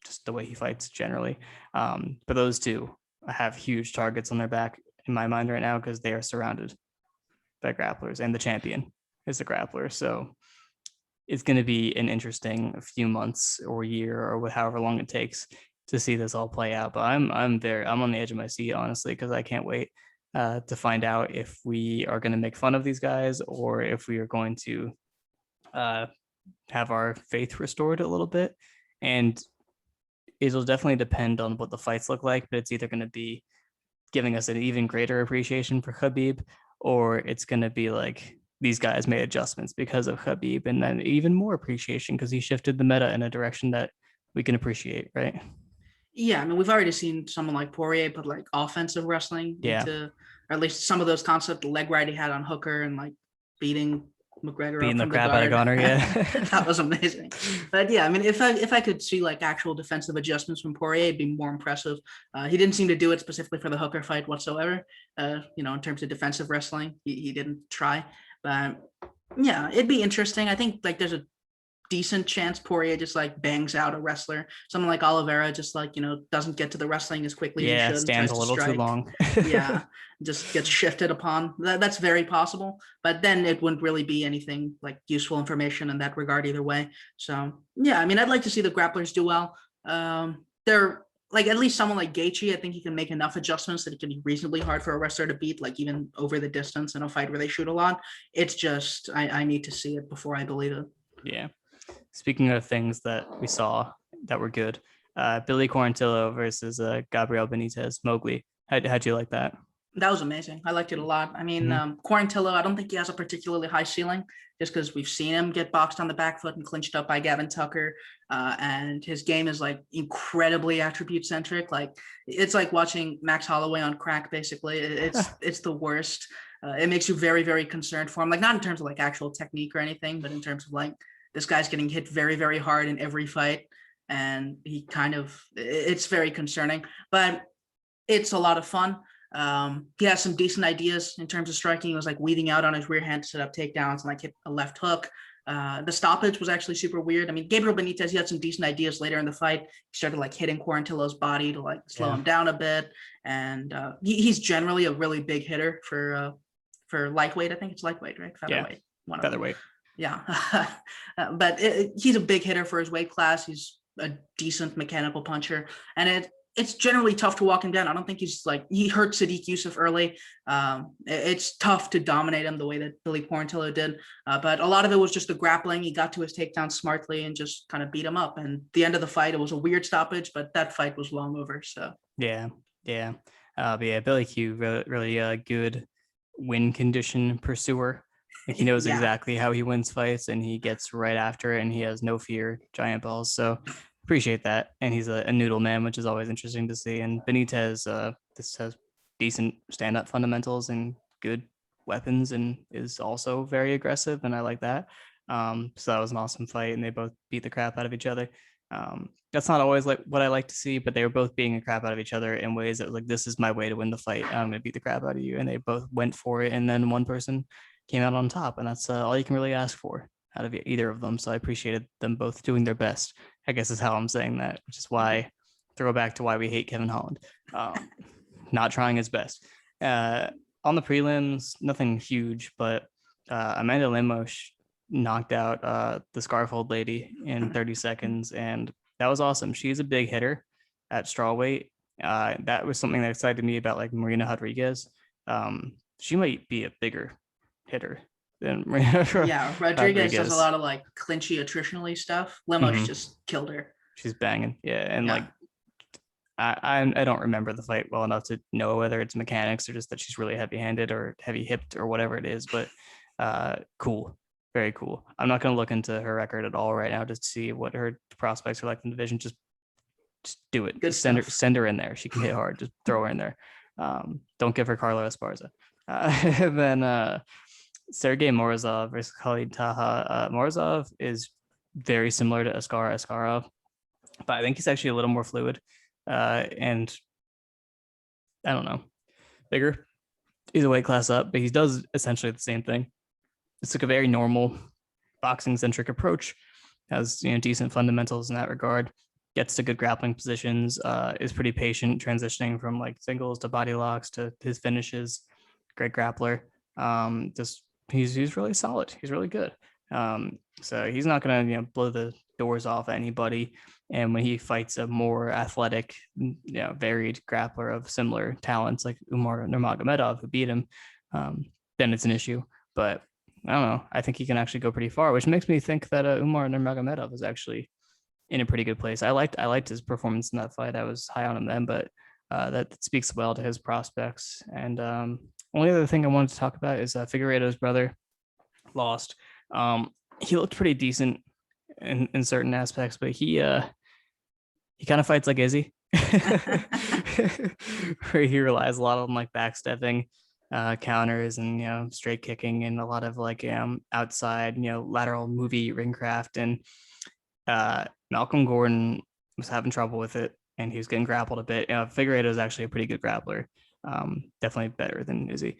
just the way he fights generally. But those two have huge targets on their back in my mind right now, because they are surrounded by grapplers, and the champion is a grappler. So it's going to be an interesting few months or year, or however long it takes to see this all play out. But I'm on the edge of my seat, honestly, because I can't wait to find out if we are going to make fun of these guys, or if we are going to have our faith restored a little bit. And it'll definitely depend on what the fights look like, but it's either going to be giving us an even greater appreciation for Khabib, or it's going to be like these guys made adjustments because of Khabib, and then even more appreciation because he shifted the meta in a direction that we can appreciate, right? Yeah, I mean, we've already seen someone like Poirier put like offensive wrestling into, or at least some of those concepts, the leg right he had on Hooker and like beating McGregor, beating the crap out of Conor. Yeah, that was amazing. But yeah, I mean, if I could see like actual defensive adjustments from Poirier, it'd be more impressive. He didn't seem to do it specifically for the Hooker fight whatsoever. In terms of defensive wrestling, he didn't try. But Yeah, it'd be interesting. I think like there's a decent chance Poirier just like bangs out a wrestler. Someone like Oliveira just like, doesn't get to the wrestling as quickly as he Yeah, should and stands tries a to little too strike. long. Yeah, just gets shifted upon. That's very possible. But then it wouldn't really be anything like useful information in that regard either way. So yeah, I mean, I'd like to see the grapplers do well. They're like at least someone like Gaethje, I think he can make enough adjustments that it can be reasonably hard for a wrestler to beat, like even over the distance in a fight where they shoot a lot. It's just I need to see it before I believe it. Yeah. Speaking of things that we saw that were good, Billy Quarantillo versus Gabriel Benitez, Mowgli. How'd you like that? That was amazing. I liked it a lot. I mean, Mm-hmm. Quarantillo, I don't think he has a particularly high ceiling just because we've seen him get boxed on the back foot and clinched up by Gavin Tucker. And his game is like incredibly attribute centric. Like it's like watching Max Holloway on crack, basically. It's the worst. It makes you very, very concerned for him. Like not in terms of like actual technique or anything, but in terms of like this guy's getting hit very, very hard in every fight. And it's very concerning. But it's a lot of fun. He has some decent ideas in terms of striking. He was like weaving out on his rear hand to set up takedowns and like hit a left hook. The stoppage was actually super weird. I mean, Gabriel Benitez, he had some decent ideas later in the fight. He started like hitting Quarantillo's body to like slow him down a bit. And he's generally a really big hitter for lightweight. I think it's lightweight, right? Featherweight. One of them. Featherweight. Yeah. But he's a big hitter for his weight class. He's a decent mechanical puncher. And it's generally tough to walk him down. I don't think he hurt Sadiq Yusuf early. It's tough to dominate him the way that Billy Quarantillo did. But a lot of it was just the grappling. He got to his takedown smartly and just kind of beat him up. And the end of the fight, it was a weird stoppage, but that fight was long over. So Yeah. But yeah, Billy Q really good win condition pursuer. Like he knows yeah. exactly how he wins fights and he gets right after it and he has no fear, giant balls. So appreciate that. And he's a noodle man, which is always interesting to see. And Benitez, this has decent stand-up fundamentals and good weapons and is also very aggressive. And I like that. So that was an awesome fight and they both beat the crap out of each other. That's not always like what I like to see, but they were both beating a crap out of each other in ways that was like, this is my way to win the fight. I'm going to beat the crap out of you. And they both went for it. And then one person came out on top. And that's all you can really ask for out of either of them. So I appreciated them both doing their best, I guess is how I'm saying that, which is why throw back to why we hate Kevin Holland, not trying his best. On the prelims, nothing huge, but Amanda Lemos knocked out the Scarfold lady in 30 seconds. And that was awesome. She's a big hitter at strawweight. That was something that excited me about like Marina Rodriguez. She might be a bigger hitter than Marina yeah, Rodriguez does a lot of like clinchy attritionally stuff. Lemos just killed her. She's banging. Yeah. And like I don't remember the fight well enough to know whether it's mechanics or just that she's really heavy-handed or heavy-hipped or whatever it is, but cool. Very cool. I'm not going to look into her record at all right now to see what her prospects are like in the division. Just do it. Good send her in there. She can hit hard. Just throw her in there. Don't give her Carlo Esparza. Then Sergey Morozov versus Khalid Taha. Morozov is very similar to Askar Askarov, but I think he's actually a little more fluid. And I don't know, bigger. He's a weight class up, but he does essentially the same thing. It's like a very normal boxing centric approach, has decent fundamentals in that regard, gets to good grappling positions, is pretty patient transitioning from like singles to body locks to his finishes. Great grappler. Just he's really solid. He's really good. So he's not gonna blow the doors off anybody. And when he fights a more athletic, varied grappler of similar talents like Umar Nurmagomedov, who beat him, then it's an issue. But I don't know. I think he can actually go pretty far, which makes me think that Umar Nurmagomedov is actually in a pretty good place. I liked his performance in that fight. I was high on him then, but that speaks well to his prospects. And only other thing I wanted to talk about is Figueiredo's brother lost. He looked pretty decent in certain aspects, but he kind of fights like Izzy, where he relies a lot on like backstepping, counters, and straight kicking, and a lot of like outside lateral movie ring craft. And Malcolm Gordon was having trouble with it, and he was getting grappled a bit. Figueiredo is actually a pretty good grappler. Definitely better than Izzy.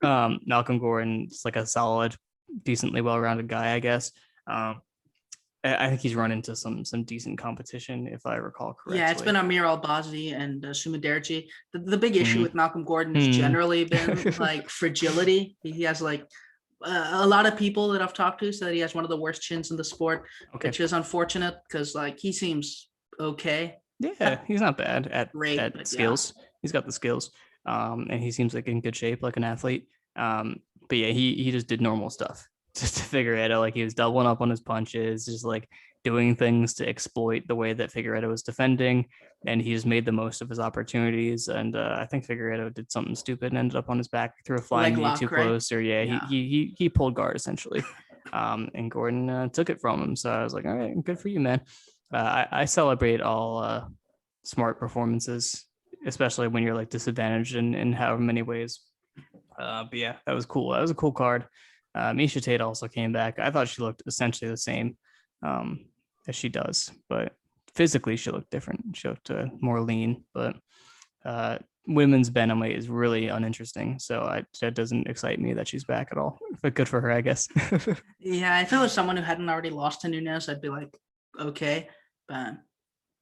Malcolm Gordon's like a solid, decently well-rounded guy, I guess. I think he's run into some decent competition, if I recall correctly. Yeah, it's been Amir Albazi and Sumaderji. The big issue with Malcolm Gordon has generally been like fragility. He has like a lot of people that I've talked to said he has one of the worst chins in the sport, which is unfortunate because like he seems okay. Yeah, he's not bad at skills. Yeah. He's got the skills, and he seems like in good shape, like an athlete. But yeah, he just did normal stuff just to Figueiredo. Like he was doubling up on his punches, just like doing things to exploit the way that Figueiredo was defending, and he just made the most of his opportunities. And I think Figueiredo did something stupid and ended up on his back, threw a flying knee too close, or he pulled guard essentially, and Gordon took it from him. So I was like, all right, good for you, man. I celebrate all smart performances, especially when you're like disadvantaged in however many ways. But yeah, that was cool. That was a cool card. Miesha Tate also came back. I thought she looked essentially the same as she does, but physically she looked different. She looked more lean, but women's bantamweight is really uninteresting. So that doesn't excite me that she's back at all. But good for her, I guess. Yeah, if it was someone who hadn't already lost to Nunes, I'd be like, okay, but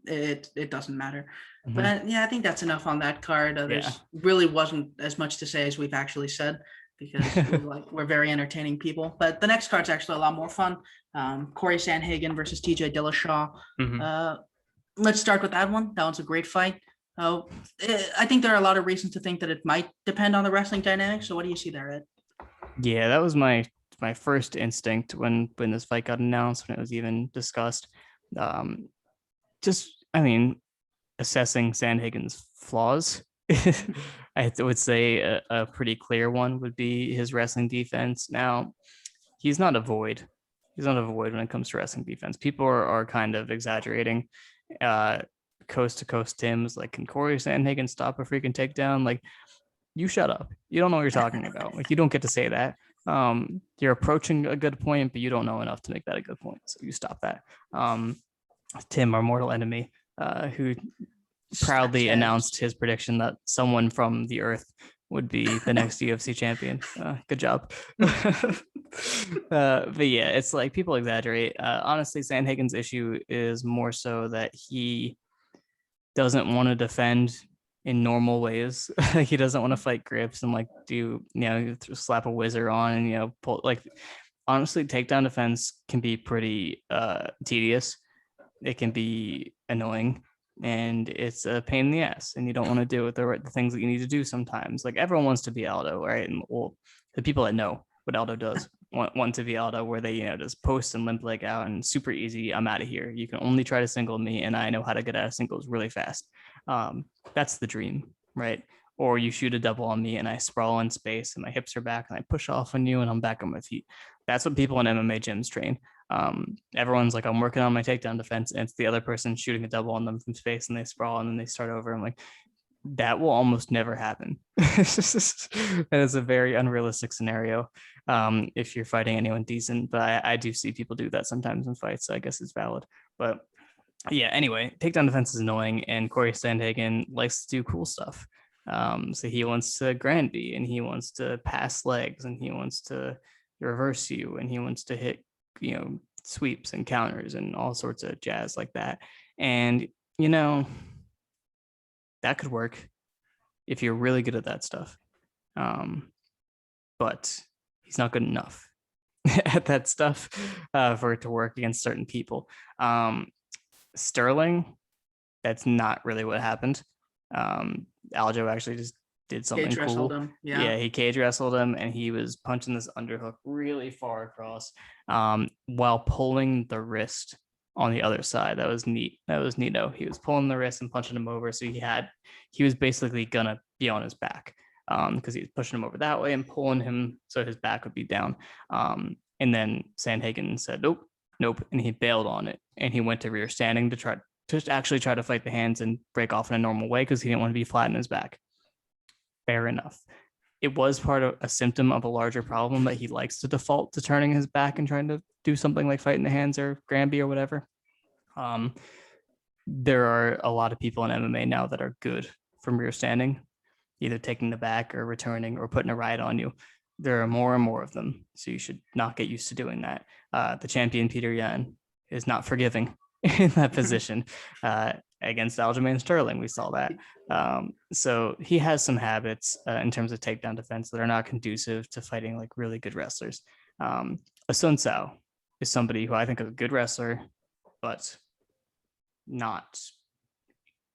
it doesn't matter. But yeah, I think that's enough on that card. There's really wasn't as much to say as we've actually said because we're very entertaining people. But the next card's actually a lot more fun. Cory Sandhagen versus TJ Dillashaw. Let's start with that one. That one's a great fight. I think there are a lot of reasons to think that it might depend on the wrestling dynamics. So what do you see there, Ed? Yeah, that was my first instinct when this fight got announced, when it was even discussed. Assessing Sandhagen's flaws, I would say a pretty clear one would be his wrestling defense. Now, he's not a void. He's not a void when it comes to wrestling defense. People are kind of exaggerating. Coast to coast Tim's like, can Cory Sandhagen stop a freaking takedown? Like, you shut up. You don't know what you're talking about. Like, you don't get to say that. You're approaching a good point, but you don't know enough to make that a good point. So you stop that. Tim, our mortal enemy, who proudly announced his prediction that someone from the earth would be the next UFC champion. Good job. But yeah, it's like people exaggerate. Honestly, Sandhagen's issue is more so that he doesn't want to defend in normal ways. He doesn't want to fight grips and like slap a whizzer on and pull. Like, honestly, takedown defense can be pretty tedious. It can be annoying, and it's a pain in the ass, and you don't want to do it the things that you need to do sometimes. Like, everyone wants to be Aldo, right? And the people that know what Aldo does want to be Aldo, where they just post and limp leg out and super easy. I'm out of here. You can only try to single me, and I know how to get out of singles really fast. That's the dream, right? Or you shoot a double on me and I sprawl in space and my hips are back and I push off on you and I'm back on my feet. That's what people in MMA gyms train. Everyone's like, I'm working on my takedown defense, and it's the other person shooting a double on them from space and they sprawl and then they start over. I'm like, that will almost never happen. That is a very unrealistic scenario if you're fighting anyone decent, but I do see people do that sometimes in fights, so I guess it's valid. But yeah, anyway, takedown defense is annoying, and Cory Sandhagen likes to do cool stuff. So he wants to Granby, and he wants to pass legs, and he wants to reverse you, and he wants to hit sweeps and counters and all sorts of jazz like that. And that could work if you're really good at that stuff, but he's not good enough at that stuff for it to work against certain people. Sterling, that's not really what happened. Aljo actually just did something cool. Yeah, he cage wrestled him, and he was punching this underhook really far across while pulling the wrist on the other side. That was neat. That was neato. He was pulling the wrist and punching him over, so he was basically gonna be on his back because he was pushing him over that way and pulling him so his back would be down. And then Sandhagen said nope, and he bailed on it, and he went to rear standing to actually try to fight the hands and break off in a normal way because he didn't want to be flat in his back. Fair enough. It was part of a symptom of a larger problem that he likes to default to turning his back and trying to do something like fighting the hands or Granby or whatever. There are a lot of people in MMA now that are good from rear standing, either taking the back or returning or putting a ride on you. There are more and more of them, so you should not get used to doing that. The champion Peter Yan is not forgiving in that position. Against Aljamain Sterling, we saw that. So he has some habits in terms of takedown defense that are not conducive to fighting like really good wrestlers. A Sun Tzu is somebody who I think is a good wrestler, but not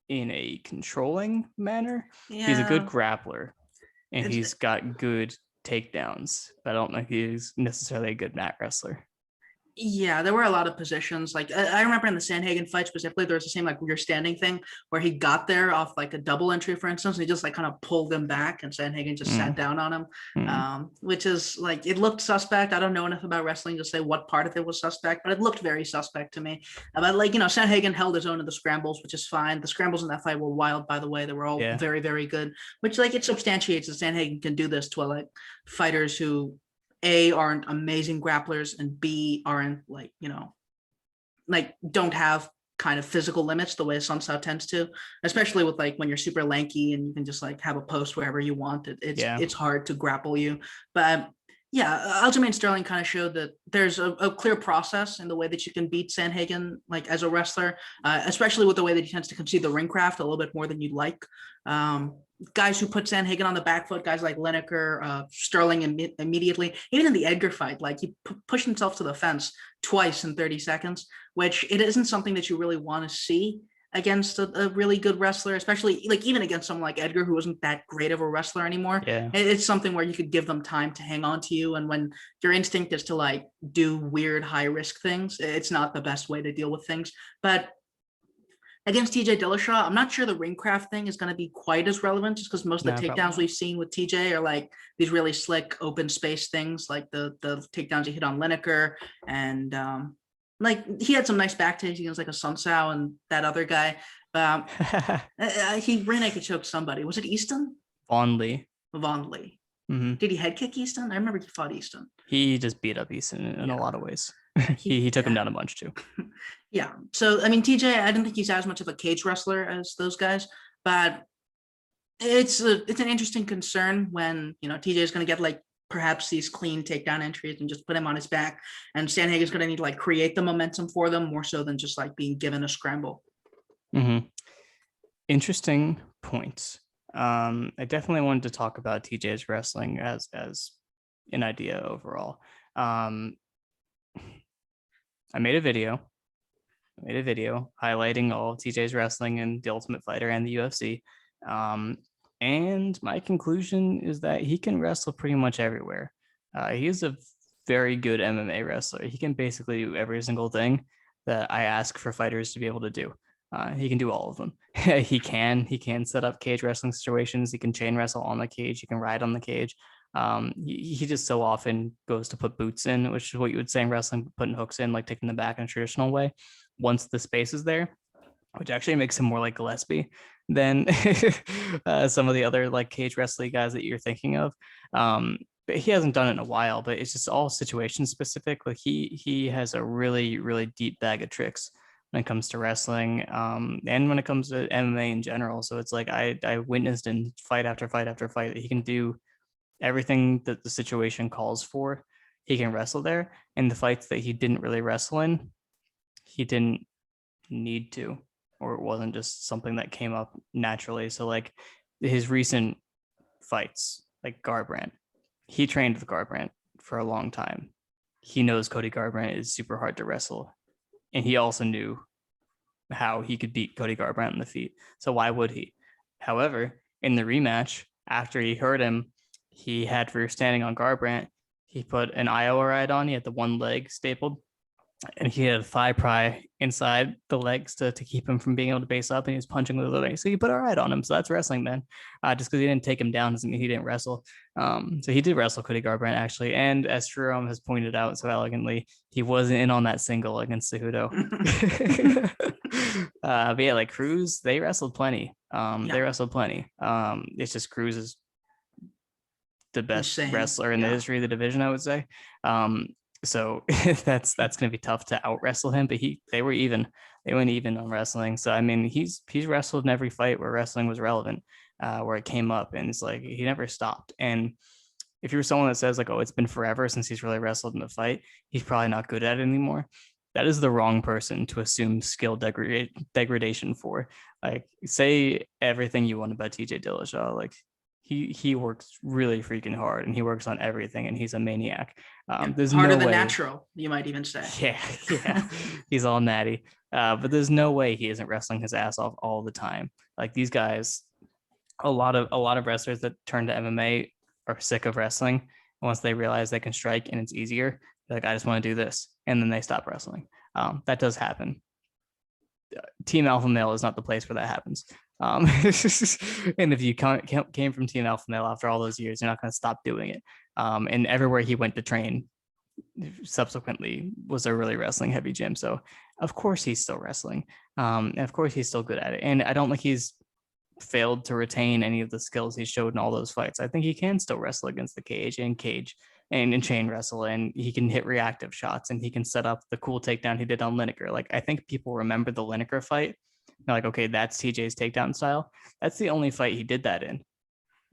in a controlling manner. Yeah. He's a good grappler, and he's got good takedowns, but I don't think he's necessarily a good mat wrestler. Yeah, there were a lot of positions. Like I remember in the Sandhagen fight specifically, there was the same like weird standing thing where he got there off like a double entry, for instance, and he just like kind of pulled him back, and Sandhagen just sat down on him, which is like it looked suspect. I don't know enough about wrestling to say what part of it was suspect, but it looked very suspect to me. But like Sandhagen held his own in the scrambles, which is fine. The scrambles in that fight were wild, by the way. They were all very, very good, which like it substantiates that Sandhagen can do this to like fighters who A, aren't amazing grapplers, and B, aren't like, like don't have kind of physical limits the way Sun Tzu tends to, especially with like when you're super lanky and you can just like have a post wherever you want. It's hard to grapple you. But yeah, Aljamain Sterling kind of showed that there's a clear process in the way that you can beat Sandhagen, like as a wrestler, especially with the way that he tends to concede the ring craft a little bit more than you'd like. Guys who put Sandhagen on the back foot, guys like Lineker, Sterling immediately, even in the Edgar fight, like he pushed himself to the fence twice in 30 seconds, which it isn't something that you really want to see against a really good wrestler, especially like even against someone like Edgar, who wasn't that great of a wrestler anymore. It's something where you could give them time to hang on to you. And when your instinct is to like do weird high risk things, it's not the best way to deal with things. But against TJ Dillashaw, I'm not sure the ring craft thing is going to be quite as relevant, just because most of the takedowns we've seen with TJ are like these really slick open space things, like the takedowns he hit on Lineker, and like he had some nice back takes against like a Sun Tzu and that other guy. He rear naked choked somebody. Was it Easton? Von Lee. Did he head kick Easton? I remember he fought Easton. He just beat up Easton in a lot of ways. he took him down a bunch too. Yeah. So I mean, TJ, I don't think he's as much of a cage wrestler as those guys, but it's an interesting concern when TJ is going to get like perhaps these clean takedown entries and just put him on his back, and Sandhagen is going to need to like create the momentum for them more so than just like being given a scramble. Interesting points. I definitely wanted to talk about TJ's wrestling as an idea overall. I made a video highlighting all of TJ's wrestling in The Ultimate Fighter and the UFC. And my conclusion is that he can wrestle pretty much everywhere. He is a very good MMA wrestler. He can basically do every single thing that I ask for fighters to be able to do. He can do all of them. He can set up cage wrestling situations. He can chain wrestle on the cage. He can ride on the cage. He just so often goes to put boots in, which is what you would say in wrestling, putting hooks in, like taking them back in a traditional way. Once the space is there, which actually makes him more like Gillespie than some of the other like cage wrestling guys that you're thinking of. But he hasn't done it in a while, but it's just all situation specific. Like he has a really, really deep bag of tricks when it comes to wrestling, and when it comes to MMA in general. So it's like I witnessed in fight after fight after fight that he can do everything that the situation calls for. He can wrestle there. And the fights that he didn't really wrestle in, he didn't need to, or it wasn't just something that came up naturally. So like his recent fights, like Garbrandt, he trained with Garbrandt for a long time. He knows Cody Garbrandt is super hard to wrestle. And he also knew how he could beat Cody Garbrandt in the feet. So why would he? However, in the rematch, after he hurt him, he had rear standing on Garbrandt. He put an Iowa ride on. He had the one leg stapled, and he had a thigh pry inside the legs to keep him from being able to base up, and he was punching with the leg. So he put a ride on him. So that's wrestling, man. Just because he didn't take him down doesn't mean he didn't wrestle. So he did wrestle Cody Garbrandt, actually. And as Sriram has pointed out so elegantly, he wasn't in on that single against Cejudo. But yeah, like Cruz, they wrestled plenty. They wrestled plenty. It's just Cruz is the best wrestler in the history of the division, I would say. So that's going to be tough to out wrestle him. But they went even on wrestling. So I mean, he's wrestled in every fight where wrestling was relevant, where it came up, and it's like he never stopped. And if you're someone that says like, oh, it's been forever since he's really wrestled in a fight, he's probably not good at it anymore. That is the wrong person to assume skill degradation for. Like, say everything you want about TJ Dillashaw. Like, he works really freaking hard, and he works on everything, and he's a maniac. There's harder no than way, natural, you might even say. yeah, he's all natty. But there's no way he isn't wrestling his ass off all the time. Like these guys, a lot of wrestlers that turn to MMA are sick of wrestling. Once they realize they can strike and it's easier, they're like, I just want to do this, and then they stop wrestling. That does happen. Team Alpha Male is not the place where that happens. And if you came from Team Alpha Male after all those years, you're not going to stop doing it. And everywhere he went to train subsequently was a really wrestling heavy gym. So of course he's still wrestling. And of course he's still good at it. And I don't think he's failed to retain any of the skills he showed in all those fights. I think he can still wrestle against the cage and chain wrestle, and he can hit reactive shots, and he can set up the cool takedown he did on Lineker. Like, I think people remember the Lineker fight. They're like, okay, that's TJ's takedown style. That's the only fight he did that in.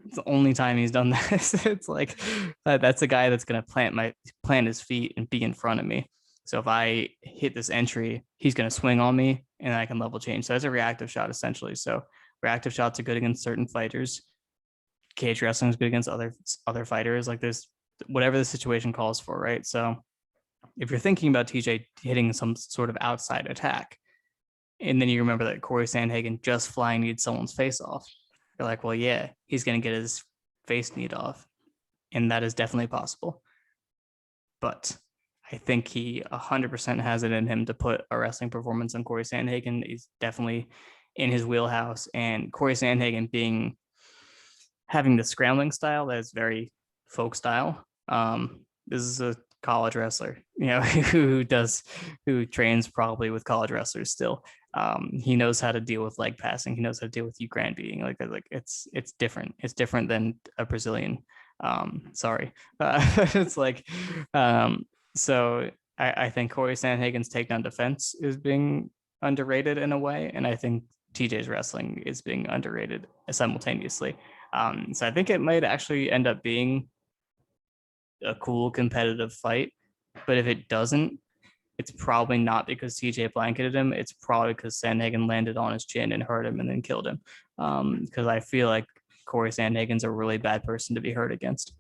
It's the only time he's done that. It's like, that's a guy that's going to plant his feet and be in front of me. So if I hit this entry, he's going to swing on me and I can level change. So that's a reactive shot essentially. So reactive shots are good against certain fighters. Cage wrestling is good against other fighters. Like, there's whatever the situation calls for, right? So if you're thinking about TJ hitting some sort of outside attack, and then you remember that Cory Sandhagen just flying kneed someone's face off, you're like, well, yeah, he's going to get his face kneed off. And that is definitely possible. But I think he 100% has it in him to put a wrestling performance on Cory Sandhagen. He's definitely in his wheelhouse. And Cory Sandhagen having the scrambling style that is very folk style. This is a college wrestler, who trains probably with college wrestlers still. He knows how to deal with leg passing. He knows how to deal with you grand beating. Like it's different. It's different than a Brazilian. It's like, so I think Cory Sandhagen's takedown defense is being underrated in a way. And I think TJ's wrestling is being underrated simultaneously. So I think it might actually end up being a cool competitive fight, but if it doesn't, it's probably not because TJ blanketed him. It's probably because Sandhagen landed on his chin and hurt him and then killed him. Because I feel like Cory Sandhagen's a really bad person to be hurt against.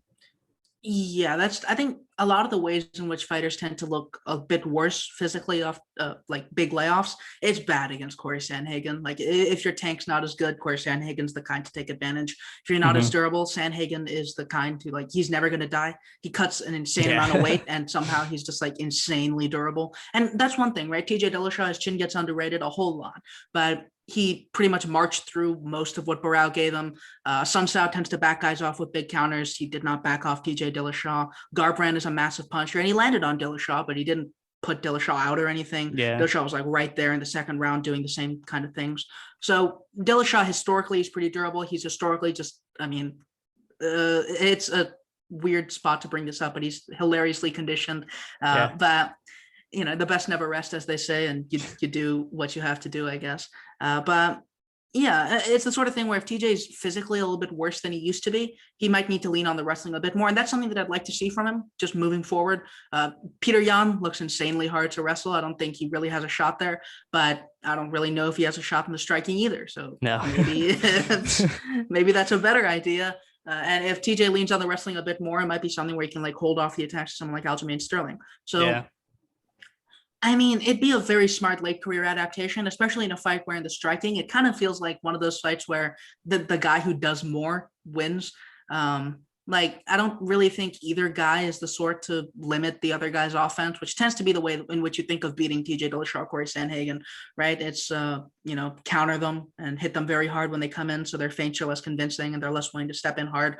Yeah, I think a lot of the ways in which fighters tend to look a bit worse physically off like big layoffs, it's bad against Cory Sandhagen. Like, if your tank's not as good, Cory Sandhagen's the kind to take advantage. If you're not as durable, Sandhagen is the kind to, like, he's never going to die. He cuts an insane amount of weight and somehow he's just like insanely durable. And that's one thing, right? TJ Dillashaw, his chin gets underrated a whole lot, but he pretty much marched through most of what Barao gave him. Sun Tzu tends to back guys off with big counters. He did not back off TJ Dillashaw. Garbrandt is a massive puncher, and he landed on Dillashaw, but he didn't put Dillashaw out or anything. Yeah. Dillashaw was like right there in the second round doing the same kind of things. So Dillashaw historically is pretty durable. He's historically just, it's a weird spot to bring this up, but he's hilariously conditioned. But the best never rest, as they say, and you do what you have to do, I guess. But yeah, it's the sort of thing where if TJ is physically a little bit worse than he used to be, he might need to lean on the wrestling a bit more. And that's something that I'd like to see from him just moving forward. Peter Yan looks insanely hard to wrestle. I don't think he really has a shot there, but I don't really know if he has a shot in the striking either. So no. maybe that's a better idea. And if TJ leans on the wrestling a bit more, it might be something where he can like hold off the attacks to someone like Aljamain Sterling. So yeah. It'd be a very smart late career adaptation, especially in a fight where in the striking, it kind of feels like one of those fights where the guy who does more wins. I don't really think either guy is the sort to limit the other guy's offense, which tends to be the way in which you think of beating TJ Dillashaw, Cory Sandhagen, right? It's, counter them and hit them very hard when they come in, so their feints are less convincing and they're less willing to step in hard.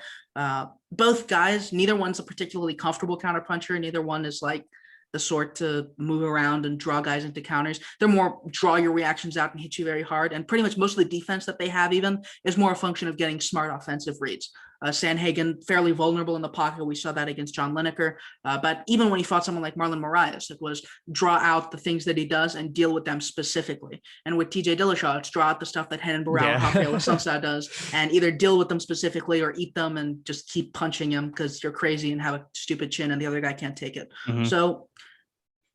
Both guys, neither one's a particularly comfortable counterpuncher. Neither one is like the sort to move around and draw guys into counters. They're more draw your reactions out and hit you very hard. And pretty much most of the defense that they have even is more a function of getting smart offensive reads. Sandhagen fairly vulnerable in the pocket. We saw that against John Lineker. But even when he fought someone like Marlon Moraes, it was draw out the things that he does and deal with them specifically. And with TJ Dillashaw, it's draw out the stuff that Renan Barão, Rafael Assunção does, and either deal with them specifically or eat them and just keep punching him because you're crazy and have a stupid chin and the other guy can't take it. So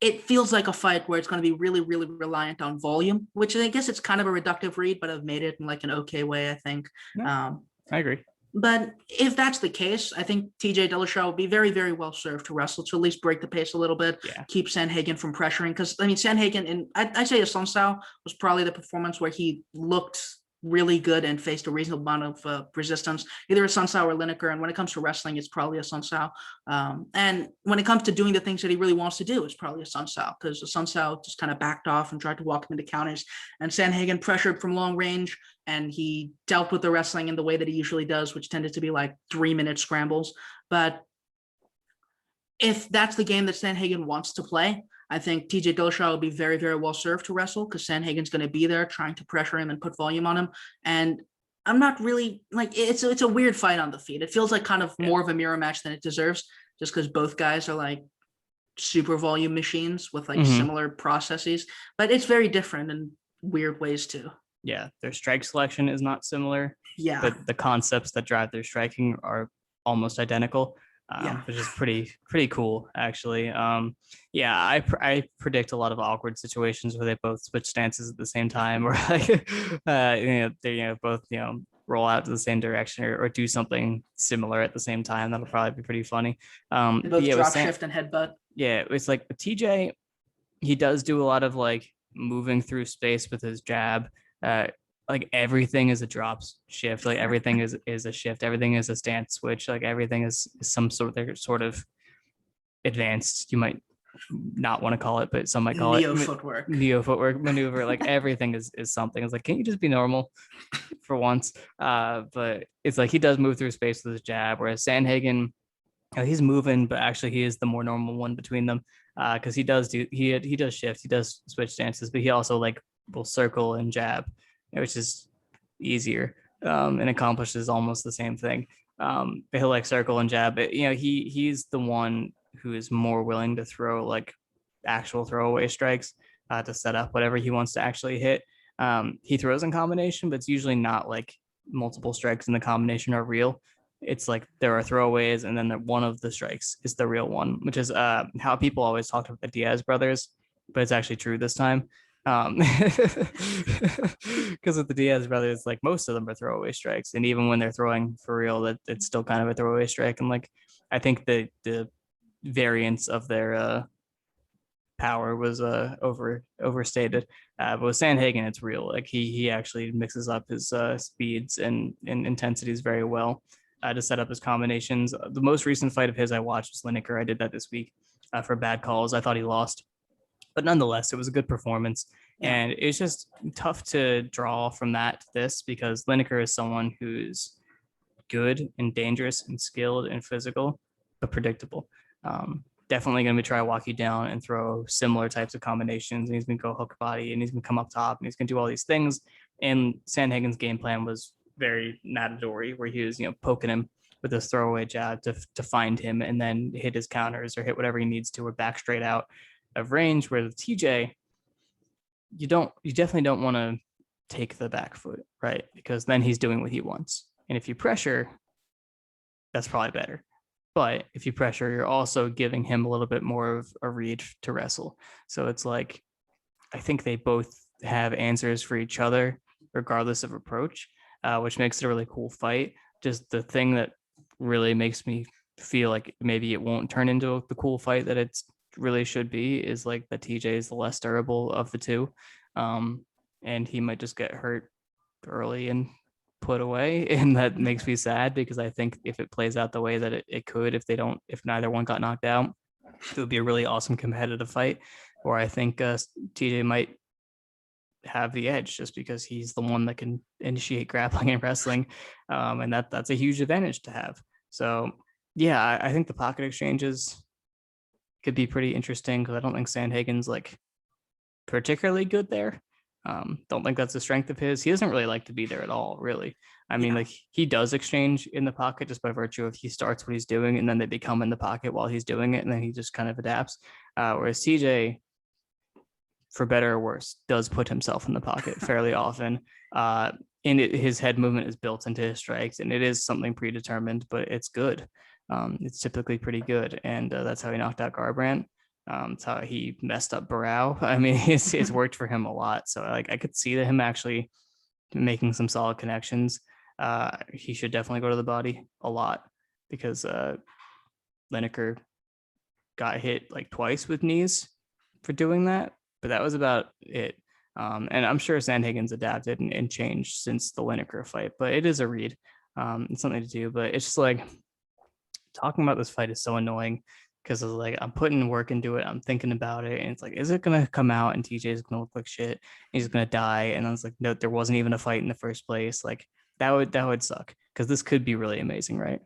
it feels like a fight where it's going to be really, really reliant on volume, which I guess it's kind of a reductive read, but I've made it in like an okay way, I think. I agree. But if that's the case, I think TJ Dillashaw will be very, very well served to wrestle, to at least break the pace a little bit, keep Sandhagen from pressuring. Because, I mean, Sandhagen, and I'd say Assunção was probably the performance where he looked really good and faced a reasonable amount of resistance, either Assunção or Lineker. And when it comes to wrestling, it's probably Assunção. And when it comes to doing the things that he really wants to do, it's probably Assunção, because Assunção just kind of backed off and tried to walk him into counters. And Sandhagen pressured from long range, and he dealt with the wrestling in the way that he usually does, which tended to be like 3-minute scrambles. But if that's the game that Sandhagen wants to play, I think TJ Dillashaw will be very, very well served to wrestle, because Sandhagen's going to be there trying to pressure him and put volume on him. And I'm not really like, it's a weird fight on the feet. It feels like kind of more of a mirror match than it deserves, just because both guys are like super volume machines with like similar processes, but it's very different in weird ways too. Yeah, their strike selection is not similar. Yeah, but the concepts that drive their striking are almost identical. Which is pretty cool, actually. I predict a lot of awkward situations where they both switch stances at the same time, or like, they both roll out to the same direction or do something similar at the same time. That'll probably be pretty funny. They both drop shift and headbutt. Yeah, it's like TJ, he does do a lot of like moving through space with his jab. Like everything is a drop shift, like everything is a shift, everything is a stance switch, like everything is some sort of advanced, you might not want to call it, but some might call neo footwork maneuver. Like everything is something. It's like, can't you just be normal for once? But it's like he does move through space with his jab, whereas Sandhagen, he's moving, but actually he is the more normal one between them, because he does shift, he does switch stances, but he also like will circle and jab, which is easier, and accomplishes almost the same thing. But he'll like circle and jab, but he's the one who is more willing to throw like actual throwaway strikes to set up whatever he wants to actually hit. He throws in combination, but it's usually not like multiple strikes in the combination are real. It's like there are throwaways, and then one of the strikes is the real one, which is how people always talk about the Diaz brothers, but it's actually true this time. Because with the Diaz brothers, like most of them are throwaway strikes, and even when they're throwing for real, that it's still kind of a throwaway strike. And like, I think the variance of their power was overstated. But with Sandhagen, it's real. Like he actually mixes up his speeds and intensities very well to set up his combinations. The most recent fight of his I watched was Lineker. I did that this week for bad calls. I thought he lost, but nonetheless, it was a good performance. And it's just tough to draw from that to this, because Lineker is someone who's good and dangerous and skilled and physical, but predictable. Definitely going to try to walk you down and throw similar types of combinations. And he's going to go hook body, and he's going to come up top, and he's going to do all these things. And Sandhagen's game plan was very matador-y, where he was, poking him with his throwaway jab to find him, and then hit his counters or hit whatever he needs to, or back straight out of range. Where with TJ, you definitely don't want to take the back foot, right? Because then he's doing what he wants. And if you pressure, that's probably better. But if you pressure, you're also giving him a little bit more of a read to wrestle. So it's like, I think they both have answers for each other, regardless of approach, which makes it a really cool fight. Just the thing that really makes me feel like maybe it won't turn into the cool fight that it's really should be is like that TJ is the less durable of the two, and he might just get hurt early and put away, and that makes me sad, because I think if it plays out the way that it could, if neither one got knocked out, it would be a really awesome competitive fight, where I think TJ might have the edge just because he's the one that can initiate grappling and wrestling, and that's a huge advantage to have. So yeah, I think the pocket exchanges could be pretty interesting, because I don't think Sandhagen's like particularly good there. Don't think that's a strength of his. He doesn't really like to be there at all, really. I mean, Yeah. like he does exchange in the pocket just by virtue of he starts what he's doing and then they become in the pocket while he's doing it, and then he just kind of adapts. Whereas TJ, for better or worse, does put himself in the pocket fairly often. His head movement is built into his strikes, and it is something predetermined, but it's good. It's typically pretty good, and that's how he knocked out Garbrandt. It's how he messed up Barrow. I mean, it's worked for him a lot. So like I could see that him actually making some solid connections. He should definitely go to the body a lot because Lineker got hit like twice with knees for doing that, but that was about it. And I'm sure Sandhagen's adapted and changed since the Lineker fight, but it is a read. It's something to do, but it's just like talking about this fight is so annoying because it's like I'm putting work into it, I'm thinking about it, and it's like, is it gonna come out and TJ is gonna look like shit? He's gonna die, and I was like, no, there wasn't even a fight in the first place. Like that would suck because this could be really amazing, right?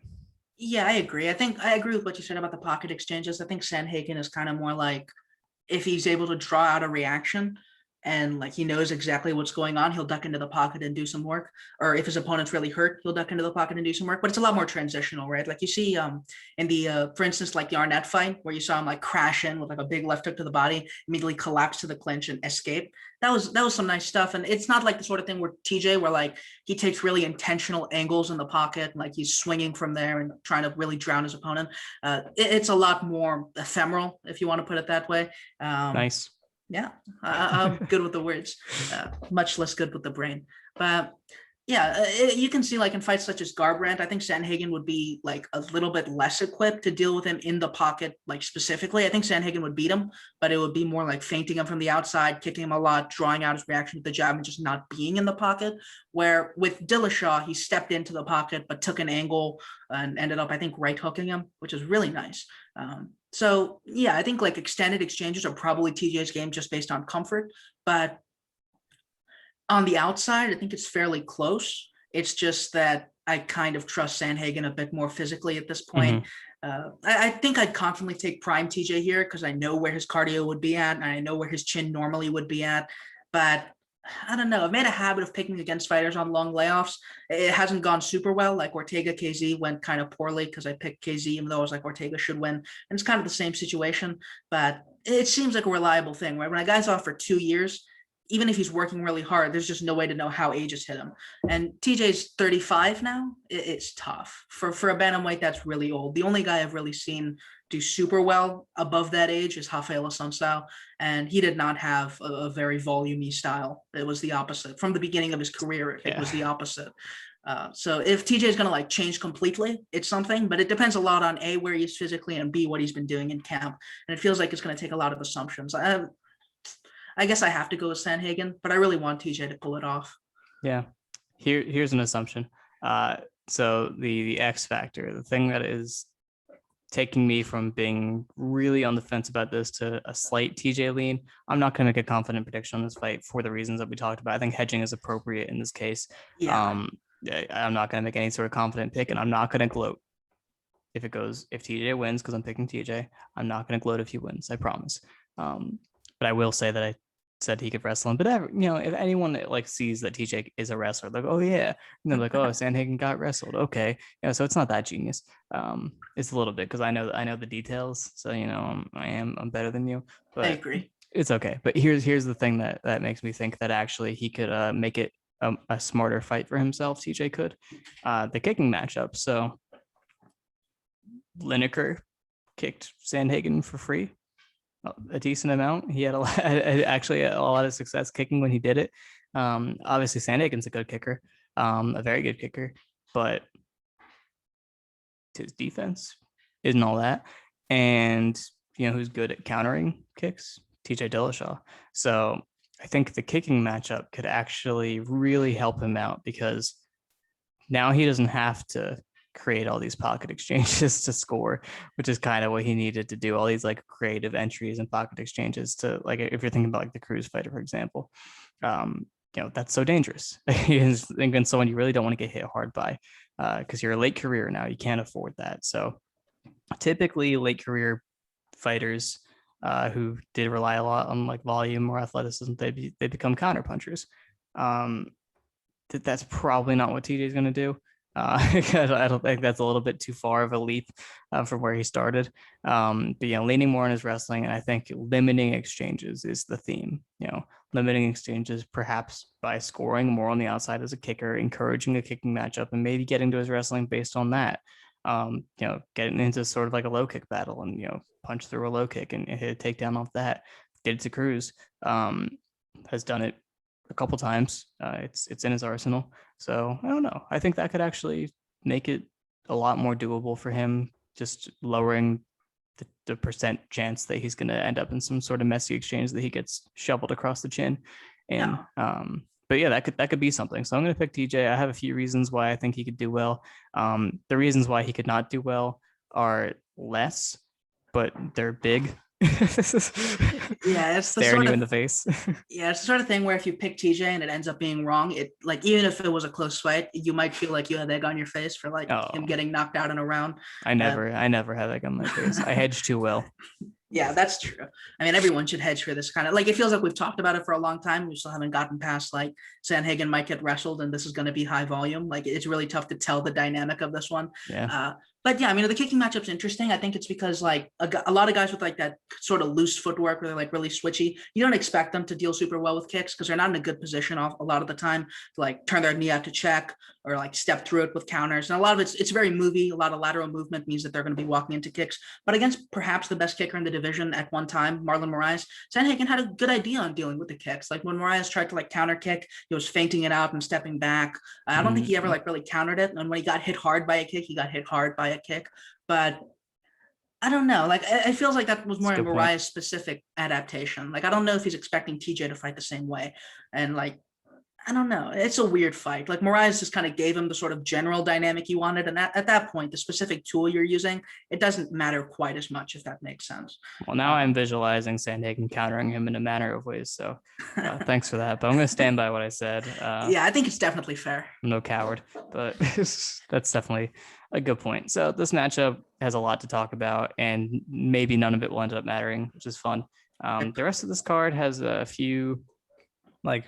Yeah, I agree. I think I agree with what you said about the pocket exchanges. I think Sandhagen is kind of more like if he's able to draw out a reaction and like he knows exactly what's going on, he'll duck into the pocket and do some work. Or if his opponent's really hurt, he'll duck into the pocket and do some work. But it's a lot more transitional, right? Like you see in the for instance, like the Arnett fight where you saw him like crash in with like a big left hook to the body, immediately collapse to the clinch and escape. That was some nice stuff. And it's not like the sort of thing where TJ where like he takes really intentional angles in the pocket, like he's swinging from there and trying to really drown his opponent. It's a lot more ephemeral, if you want to put it that way. Nice. Yeah, I'm good with the words, much less good with the brain. But yeah, you can see like in fights such as Garbrandt, I think Sandhagen would be like a little bit less equipped to deal with him in the pocket, like specifically. I think Sandhagen would beat him, but it would be more like feinting him from the outside, kicking him a lot, drawing out his reaction with the jab, and just not being in the pocket. Where with Dillashaw, he stepped into the pocket, but took an angle and ended up, I think, right hooking him, which is really nice. So yeah, I think like extended exchanges are probably TJ's game just based on comfort, but on the outside, I think it's fairly close. It's just that I kind of trust Sandhagen a bit more physically at this point. Mm-hmm. I think I'd confidently take prime TJ here because I know where his cardio would be at and I know where his chin normally would be at. But I don't know. I've made a habit of picking against fighters on long layoffs. It hasn't gone super well. Like Ortega KZ went kind of poorly because I picked KZ, even though I was like Ortega should win. And it's kind of the same situation. But it seems like a reliable thing, right? When a guy's off for 2 years, even if he's working really hard, there's just no way to know how age has hit him. And TJ's 35 now. It's tough for a bantamweight that's really old. The only guy I've really seen do super well above that age is Rafael Assunção, and he did not have a very volumey style. It was the opposite from the beginning of his career. It was the opposite. So if TJ is going to like change completely, it's something, but it depends a lot on A, where he is physically, and B, what he's been doing in camp. And it feels like it's going to take a lot of assumptions. I guess I have to go with Sandhagen, but I really want TJ to pull it off. Yeah. Here's an assumption. So the X factor, the thing that is taking me from being really on the fence about this to a slight TJ lean. I'm not going to make a confident prediction on this fight for the reasons that we talked about. I think hedging is appropriate in this case. Yeah. I'm not going to make any sort of confident pick, and I'm not going to gloat if TJ wins because I'm picking TJ. I'm not going to gloat if he wins. I promise. But I will say that I said he could wrestle him. But if anyone that like sees that TJ is a wrestler, like, oh yeah, and they're like, oh, Sandhagen got wrestled. Okay, so it's not that genius. It's a little bit because I know the details. So I'm better than you. But I agree. It's okay. But here's the thing that makes me think that actually he could make it a smarter fight for himself. TJ could the kicking matchup. So Lineker kicked Sandhagen for free. A decent amount. He had actually a lot of success kicking when he did it. Obviously, Sandhagen's a good kicker, a very good kicker, but his defense isn't all that. And who's good at countering kicks? TJ Dillashaw. So I think the kicking matchup could actually really help him out because now he doesn't have to create all these pocket exchanges to score, which is kind of what he needed to do. All these like creative entries and pocket exchanges to like, if you're thinking about like the Cruz fighter, for example, that's so dangerous. Against someone you really don't want to get hit hard by because you're a late career now. You can't afford that. So typically late career fighters who did rely a lot on like volume or athleticism, they become counterpunchers. That's probably not what TJ is going to do. I don't think that's a little bit too far of a leap from where he started. But leaning more on his wrestling, and I think limiting exchanges is the theme. Limiting exchanges perhaps by scoring more on the outside as a kicker, encouraging a kicking matchup, and maybe getting to his wrestling based on that. Getting into sort of like a low kick battle and punch through a low kick and hit a takedown off that. Get it to Cruz. Has done it a couple times. It's in his arsenal. So I don't know. I think that could actually make it a lot more doable for him, just lowering the percent chance that he's going to end up in some sort of messy exchange that he gets shoveled across the chin. And but yeah, that could be something. So I'm going to pick TJ. I have a few reasons why I think he could do well. The reasons why he could not do well are less, but they're big. Yeah, it's the staring sort you of, in the face. Yeah, it's the sort of thing where if you pick TJ and it ends up being wrong, it like even if it was a close fight, you might feel like you had egg on your face for like him getting knocked out in a round. I never had egg on my face. I hedged too well. Yeah, that's true. I mean, everyone should hedge for this kind of like, it feels like we've talked about it for a long time. We still haven't gotten past like Sandhagen might get wrestled and this is going to be high volume. Like it's really tough to tell the dynamic of this one. Yeah. But yeah, I mean, the kicking matchup's interesting. I think it's because like a lot of guys with like that sort of loose footwork where they're like really switchy, you don't expect them to deal super well with kicks because they're not in a good position a lot of the time to like turn their knee out to check or like step through it with counters. And a lot of it's very movie. A lot of lateral movement means that they're going to be walking into kicks. But against perhaps the best kicker in the division at one time, Marlon Moraes, Sandhagen had a good idea on dealing with the kicks. Like when Moraes tried to like counter kick, he was feinting it out and stepping back. I don't think he ever like really countered it. And when he got hit hard by a kick, he got hit hard by a kick. But I don't know. Like it feels like that was more a Moraes specific adaptation. Like I don't know if he's expecting TJ to fight the same way. And like I don't know. It's a weird fight. Like Moraes just kind of gave him the sort of general dynamic he wanted. And at that point, the specific tool you're using, it doesn't matter quite as much, if that makes sense. Well, now I'm visualizing Sandhagen countering him in a manner of ways. So thanks for that. But I'm going to stand by what I said. Yeah, I think it's definitely fair. I'm no coward, but that's definitely a good point. So this matchup has a lot to talk about, and maybe none of it will end up mattering, which is fun. The rest of this card has a few like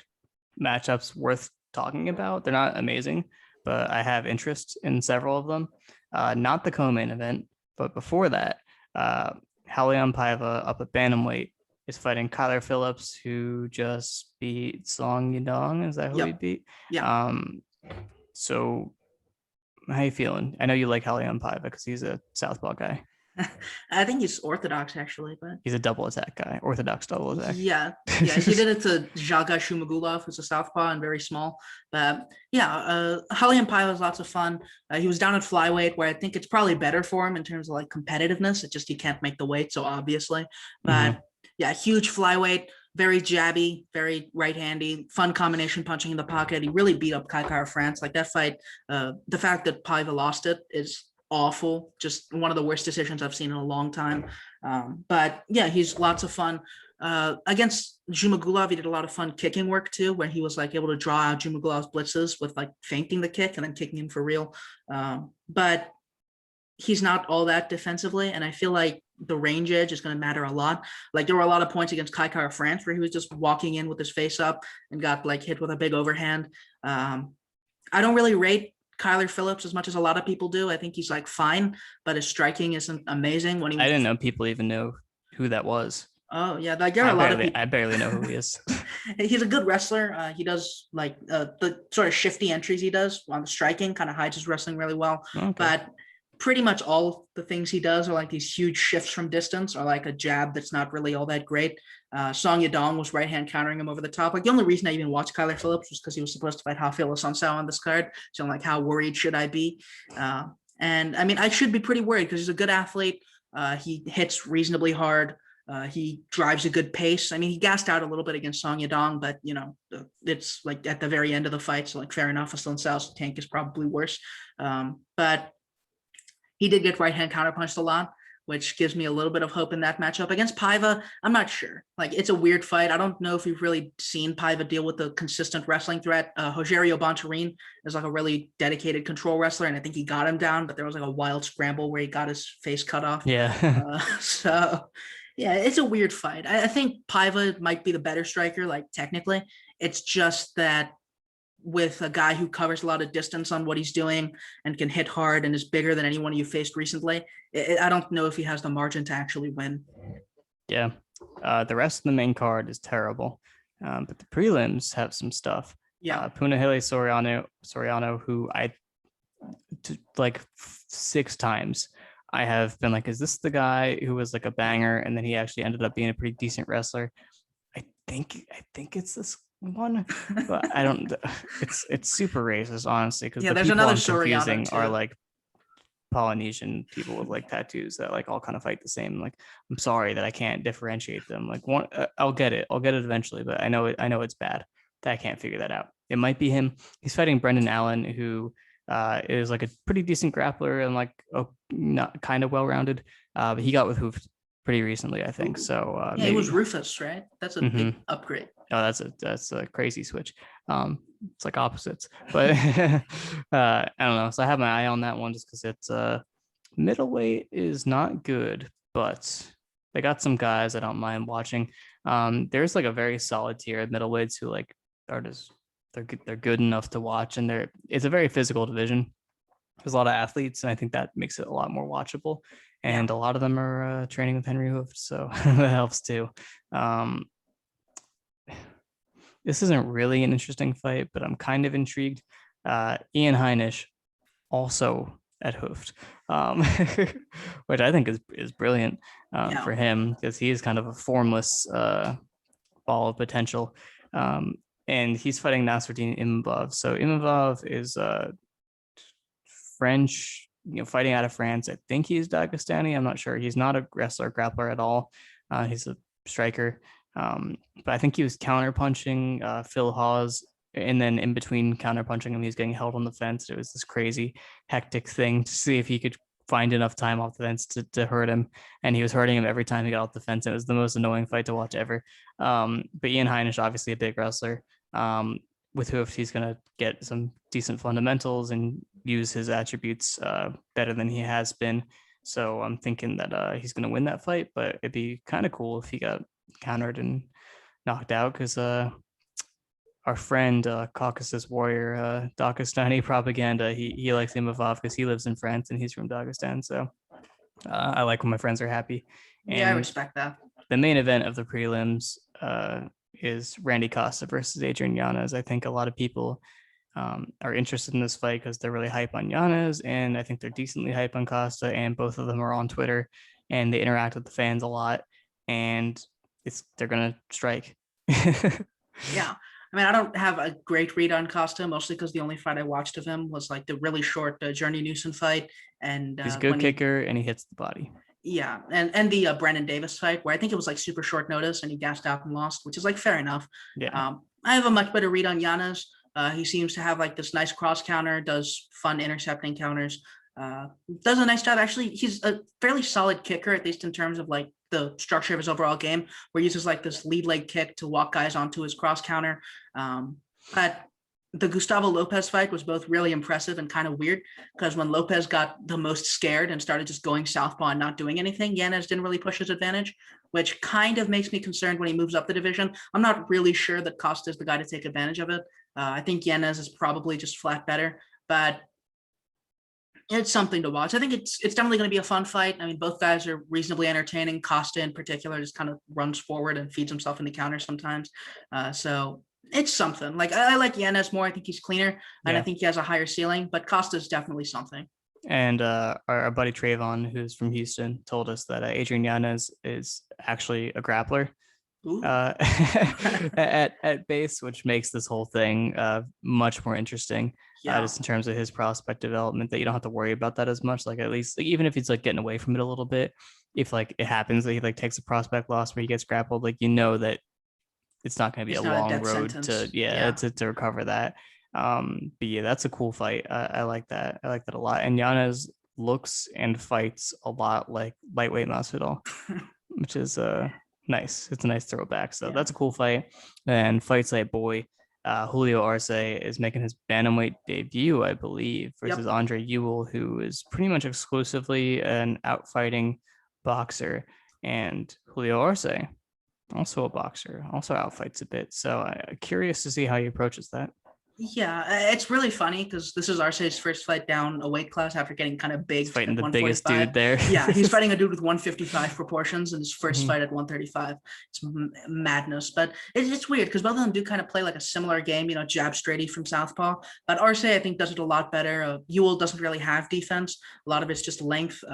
matchups worth talking about. They're not amazing, but I have interest in several of them. Not the co-main event, but before that, Raulian Paiva up at bantamweight is fighting Kyler Phillips, who just beat Song Yadong. Is that who he beat? Yeah. So how you feeling? I know you like Raulian Paiva because he's a southpaw guy. I think he's orthodox actually, but he's a double attack guy, orthodox double attack. Yeah. He did it to Zhalga Shumagulov, who's a southpaw and very small. But Raulian Paiva was lots of fun. He was down at flyweight, where I think it's probably better for him in terms of like competitiveness. It just he can't make the weight, so obviously. But yeah, huge flyweight, very jabby, very right-handy, fun combination punching in the pocket. He really beat up Kai Kara-France. Like that fight, the fact that Paiva lost it is awful, just one of the worst decisions I've seen in a long time. But yeah, he's lots of fun. Against Zhumagulov, he did a lot of fun kicking work too, where he was like able to draw out Zhumagulov's blitzes with like feinting the kick and then kicking him for real. But he's not all that defensively, and I feel like the range edge is going to matter a lot. Like there were a lot of points against Kai Kara-France where he was just walking in with his face up and got like hit with a big overhand. I don't really rate Kyler Phillips as much as a lot of people do. I think he's like fine, but his striking isn't amazing. I didn't know people even know who that was. Oh yeah, like there are a lot of people. I barely know who he is. He's a good wrestler. He does like the sort of shifty entries he does on the striking, kind of hides his wrestling really well. Okay. But pretty much all the things he does are like these huge shifts from distance or like a jab that's not really all that great. Song Yadong was right hand countering him over the top. Like the only reason I even watched Kyler Phillips was because he was supposed to fight Rafael Assunção on this card. So I'm like, how worried should I be? And I mean, I should be pretty worried because he's a good athlete. He hits reasonably hard. He drives a good pace. I mean, he gassed out a little bit against Song Yadong, but you know, it's like at the very end of the fight. So like fair enough. Assunção's tank is probably worse. But he did get right hand counterpunched a lot, which gives me a little bit of hope in that matchup. Against Paiva, I'm not sure. Like, it's a weird fight. I don't know if we've really seen Paiva deal with a consistent wrestling threat. Rogerio Bontorin is like a really dedicated control wrestler, and I think he got him down, but there was like a wild scramble where he got his face cut off. Yeah. So, Yeah, it's a weird fight. I think Paiva might be the better striker, like technically. It's just that with a guy who covers a lot of distance on what he's doing and can hit hard and is bigger than anyone you faced recently, I don't know if he has the margin to actually win. Yeah. The rest of the main card is terrible. But the prelims have some stuff. Yeah. Punahele Soriano, who like 6 times I have been like, is this the guy who was like a banger? And then he actually ended up being a pretty decent wrestler. I think it's this one, but I don't. It's super racist, honestly, because Yeah, the there's people another I'm Soriano confusing too. are like Polynesian people with like tattoos that like all kind of fight the same. Like, I'm sorry that I can't differentiate them. Like, one, I'll get it. I'll get it eventually, but I know it. I know it's bad that I can't figure that out. It might be him. He's fighting Brendan Allen, who is like a pretty decent grappler and like not kind of well rounded. But he got with Hoof pretty recently, I think. So Yeah, maybe it was Rufus, right? That's a big upgrade. Oh, that's a crazy switch. It's like opposites, but I don't know. So I have my eye on that one just because it's middleweight is not good, but they got some guys I don't mind watching. There's like a very solid tier of middleweights who like are just they're good enough to watch, and it's a very physical division. There's a lot of athletes, and I think that makes it a lot more watchable. And a lot of them are training with Henry Hooft, so that helps too. This isn't really an interesting fight, but I'm kind of intrigued. Ian Heinisch also at Hooft, which I think is brilliant for him because he is kind of a formless ball of potential. And he's fighting Nasruddin Imavov. So Imavov is French, fighting out of France. I think he's Dagestani. I'm not sure. He's not a wrestler, grappler at all. He's a striker. But I think he was counterpunching Phil Hawes, and then in between counterpunching him, he was getting held on the fence. It was this crazy, hectic thing to see if he could find enough time off the fence to hurt him. And he was hurting him every time he got off the fence. It was the most annoying fight to watch ever. But Ian Heinisch, obviously a big wrestler. With Hooft, he's going to get some decent fundamentals and use his attributes better than he has been. So I'm thinking that he's going to win that fight, but it'd be kind of cool if he got countered and knocked out because our friend Caucasus Warrior Dagestani propaganda, he likes Imavov because he lives in France and he's from Dagestan. So I like when my friends are happy. And yeah, I respect that. The main event of the prelims is Randy Costa versus Adrian Yanez. I think a lot of people are interested in this fight because they're really hype on Yanez, and I think they're decently hype on Costa, and both of them are on Twitter and they interact with the fans a lot, and they're gonna strike. Yeah. I mean, I don't have a great read on Costa, mostly because the only fight I watched of him was like the really short Journey Newson fight. And he's a good kicker and he hits the body. Yeah. And the Brandon Davis fight where I think it was like super short notice and he gassed out and lost, which is like fair enough. Yeah. I have a much better read on Yanez. He seems to have like this nice cross counter, does fun intercepting counters, does a nice job. Actually, he's a fairly solid kicker, at least in terms of like the structure of his overall game, where he uses like this lead leg kick to walk guys onto his cross counter. But the Gustavo Lopez fight was both really impressive and kind of weird because when Lopez got the most scared and started just going southpaw and not doing anything, Yanez didn't really push his advantage, which kind of makes me concerned when he moves up the division. I'm not really sure that Costa is the guy to take advantage of it. I think Yanez is probably just flat better, but it's something to watch. I think it's definitely going to be a fun fight. I mean, both guys are reasonably entertaining. Costa in particular just kind of runs forward and feeds himself in the counter sometimes. So it's something. Like I like Yanez more. I think he's cleaner, and I think he has a higher ceiling. But Costa is definitely something. And our buddy Trayvon, who's from Houston, told us that Adrian Yanez is actually a grappler at base, which makes this whole thing much more interesting. Just in terms of his prospect development, that you don't have to worry about that as much. Like at least, like, even if he's like getting away from it a little bit, if like it happens that he like takes a prospect loss where he gets grappled, like that it's not going to be a long road to recover that. But yeah, that's a cool fight. I like that. I like that a lot. And Yanez looks and fights a lot like lightweight Masvidal, which is nice. It's a nice throwback. So that's a cool fight. And fights like boy, Julio Arce is making his bantamweight debut, I believe, versus Andre Ewell, who is pretty much exclusively an outfighting boxer. and Julio Arce, also a boxer, also outfights a bit. So I'm curious to see how he approaches that. Yeah, it's really funny because this is Arce's first fight down a weight class after getting kind of big He's fighting at the biggest 145. dude there. Yeah, he's fighting a dude with 155 proportions in his first Mhm. fight at 135. It's madness, but it's weird because both of them do kind of play like a similar game, jab straighty from southpaw. But Arce, I think, does it a lot better. Ewell doesn't really have defense. A lot of it's just length.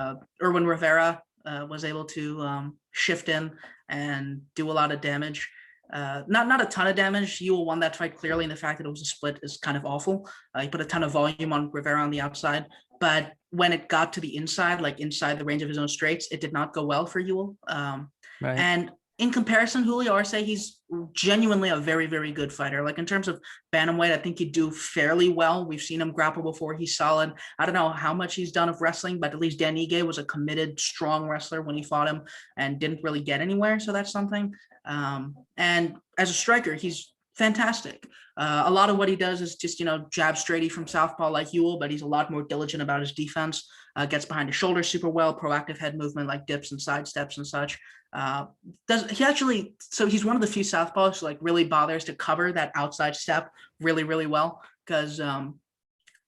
Erwin Rivera was able to shift in and do a lot of damage. Not a ton of damage. Ewell won that fight clearly, and the fact that it was a split is kind of awful. He put a ton of volume on Rivera on the outside, but when it got to the inside, like inside the range of his own straights, it did not go well for Ewell. Right. And in comparison, Julio Arce, he's genuinely a very, very good fighter. Like in terms of bantamweight, I think he'd do fairly well. We've seen him grapple before. He's solid. I don't know how much he's done of wrestling, but at least Dan Ige was a committed, strong wrestler when he fought him and didn't really get anywhere. So that's something. And as a striker, he's fantastic. A lot of what he does is just, jab straighty from southpaw like Ewell, but he's a lot more diligent about his defense, gets behind his shoulder super well, proactive head movement like dips and side steps and such. So he's one of the few southpaws who like really bothers to cover that outside step really, really well. Because in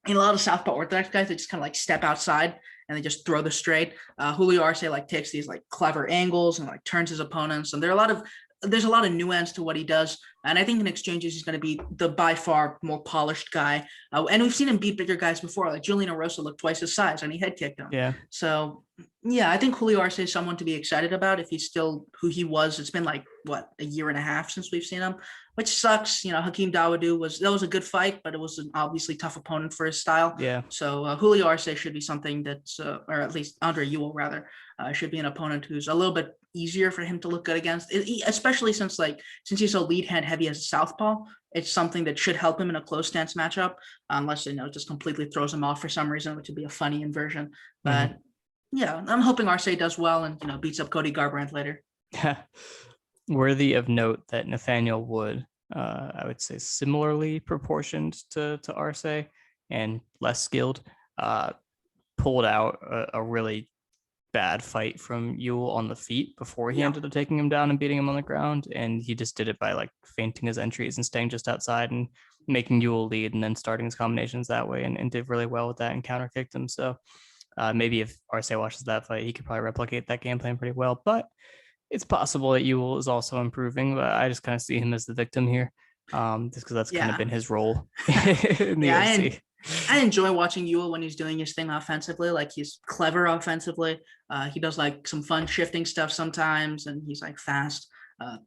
a lot of southpaw orthodox guys, they just kind of like step outside and they just throw the straight. Julio Arce like takes these like clever angles and like turns his opponents. And there's a lot of nuance to what he does. And I think in exchanges, he's going to be the by far more polished guy. And we've seen him beat bigger guys before. Like Julian Erosa looked twice his size and he head kicked him. Yeah. So, yeah, I think Julio Arce is someone to be excited about if he's still who he was. It's been like, a year and a half since we've seen him, which sucks. Hakeem Dawodu was a good fight, but it was an obviously tough opponent for his style. Yeah. So Julio Arce should be something that's, or at least Andre Ewell rather, should be an opponent who's a little bit easier for him to look good against, especially since he's so lead hand heavy as a southpaw. It's something that should help him in a close stance matchup, unless it just completely throws him off for some reason, which would be a funny inversion. But yeah, I'm hoping Arce does well and beats up Cody Garbrandt later. Yeah. Worthy of note that Nathaniel Wood, I would say similarly proportioned to Arce and less skilled, pulled out a really bad fight from Ewell on the feet before he ended up taking him down and beating him on the ground. And he just did it by like feinting his entries and staying just outside and making Ewell lead and then starting his combinations that way and did really well with that and counter kicked him. So maybe if Arce watches that fight, he could probably replicate that game plan pretty well. But it's possible that Ewell is also improving, but I just kind of see him as the victim here, just because that's kind of been his role in the UFC. I enjoy watching Ewell when he's doing his thing offensively. Like he's clever offensively. He does like some fun shifting stuff sometimes, and he's like fast.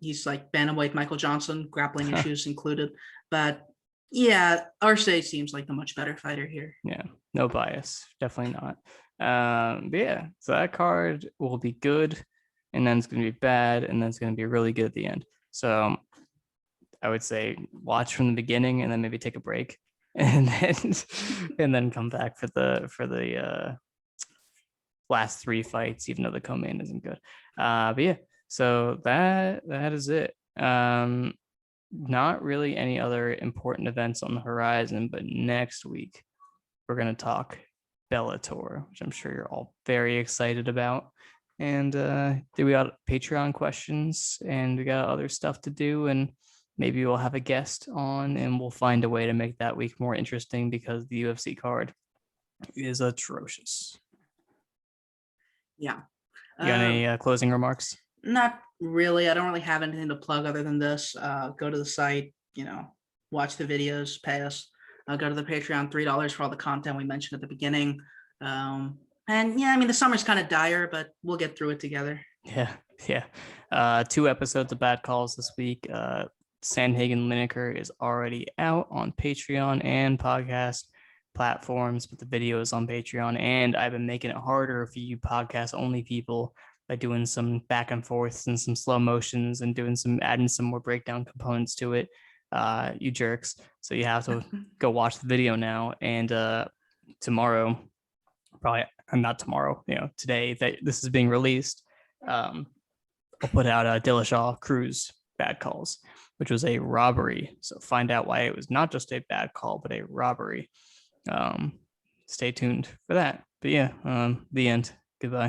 He's like bantamweight Michael Johnson, grappling issues included. But yeah, Arce seems like the much better fighter here. Yeah, no bias, definitely not. But yeah, so that card will be good, and then it's going to be bad, and then it's going to be really good at the end. So I would say watch from the beginning, and then maybe take a break, and then come back for the last three fights, even though the co-main isn't good. But yeah, so that is it. Not really any other important events on the horizon, but next week we're going to talk Bellator, which I'm sure you're all very excited about. And we got Patreon questions and we got other stuff to do, and maybe we'll have a guest on and we'll find a way to make that week more interesting because the UFC card is atrocious. Yeah. You got any closing remarks? Not really. I don't really have anything to plug other than this. Go to the site, watch the videos, pay us. Go to the Patreon, $3 for all the content we mentioned at the beginning. And yeah, I mean, the summer's kind of dire, but we'll get through it together. Yeah. 2 episodes of Bad Calls this week. Sandhagen Lineker is already out on Patreon and podcast platforms, but the video is on Patreon. And I've been making it harder for you podcast only people by doing some back and forths and some slow motions and adding some more breakdown components to it. You jerks. So you have to go watch the video now. And tomorrow, probably not tomorrow, today that this is being released, I'll put out a Dillashaw Cruz Bad Calls, which was a robbery. So find out why it was not just a bad call, but a robbery. Stay tuned for that. But yeah, the end. Goodbye.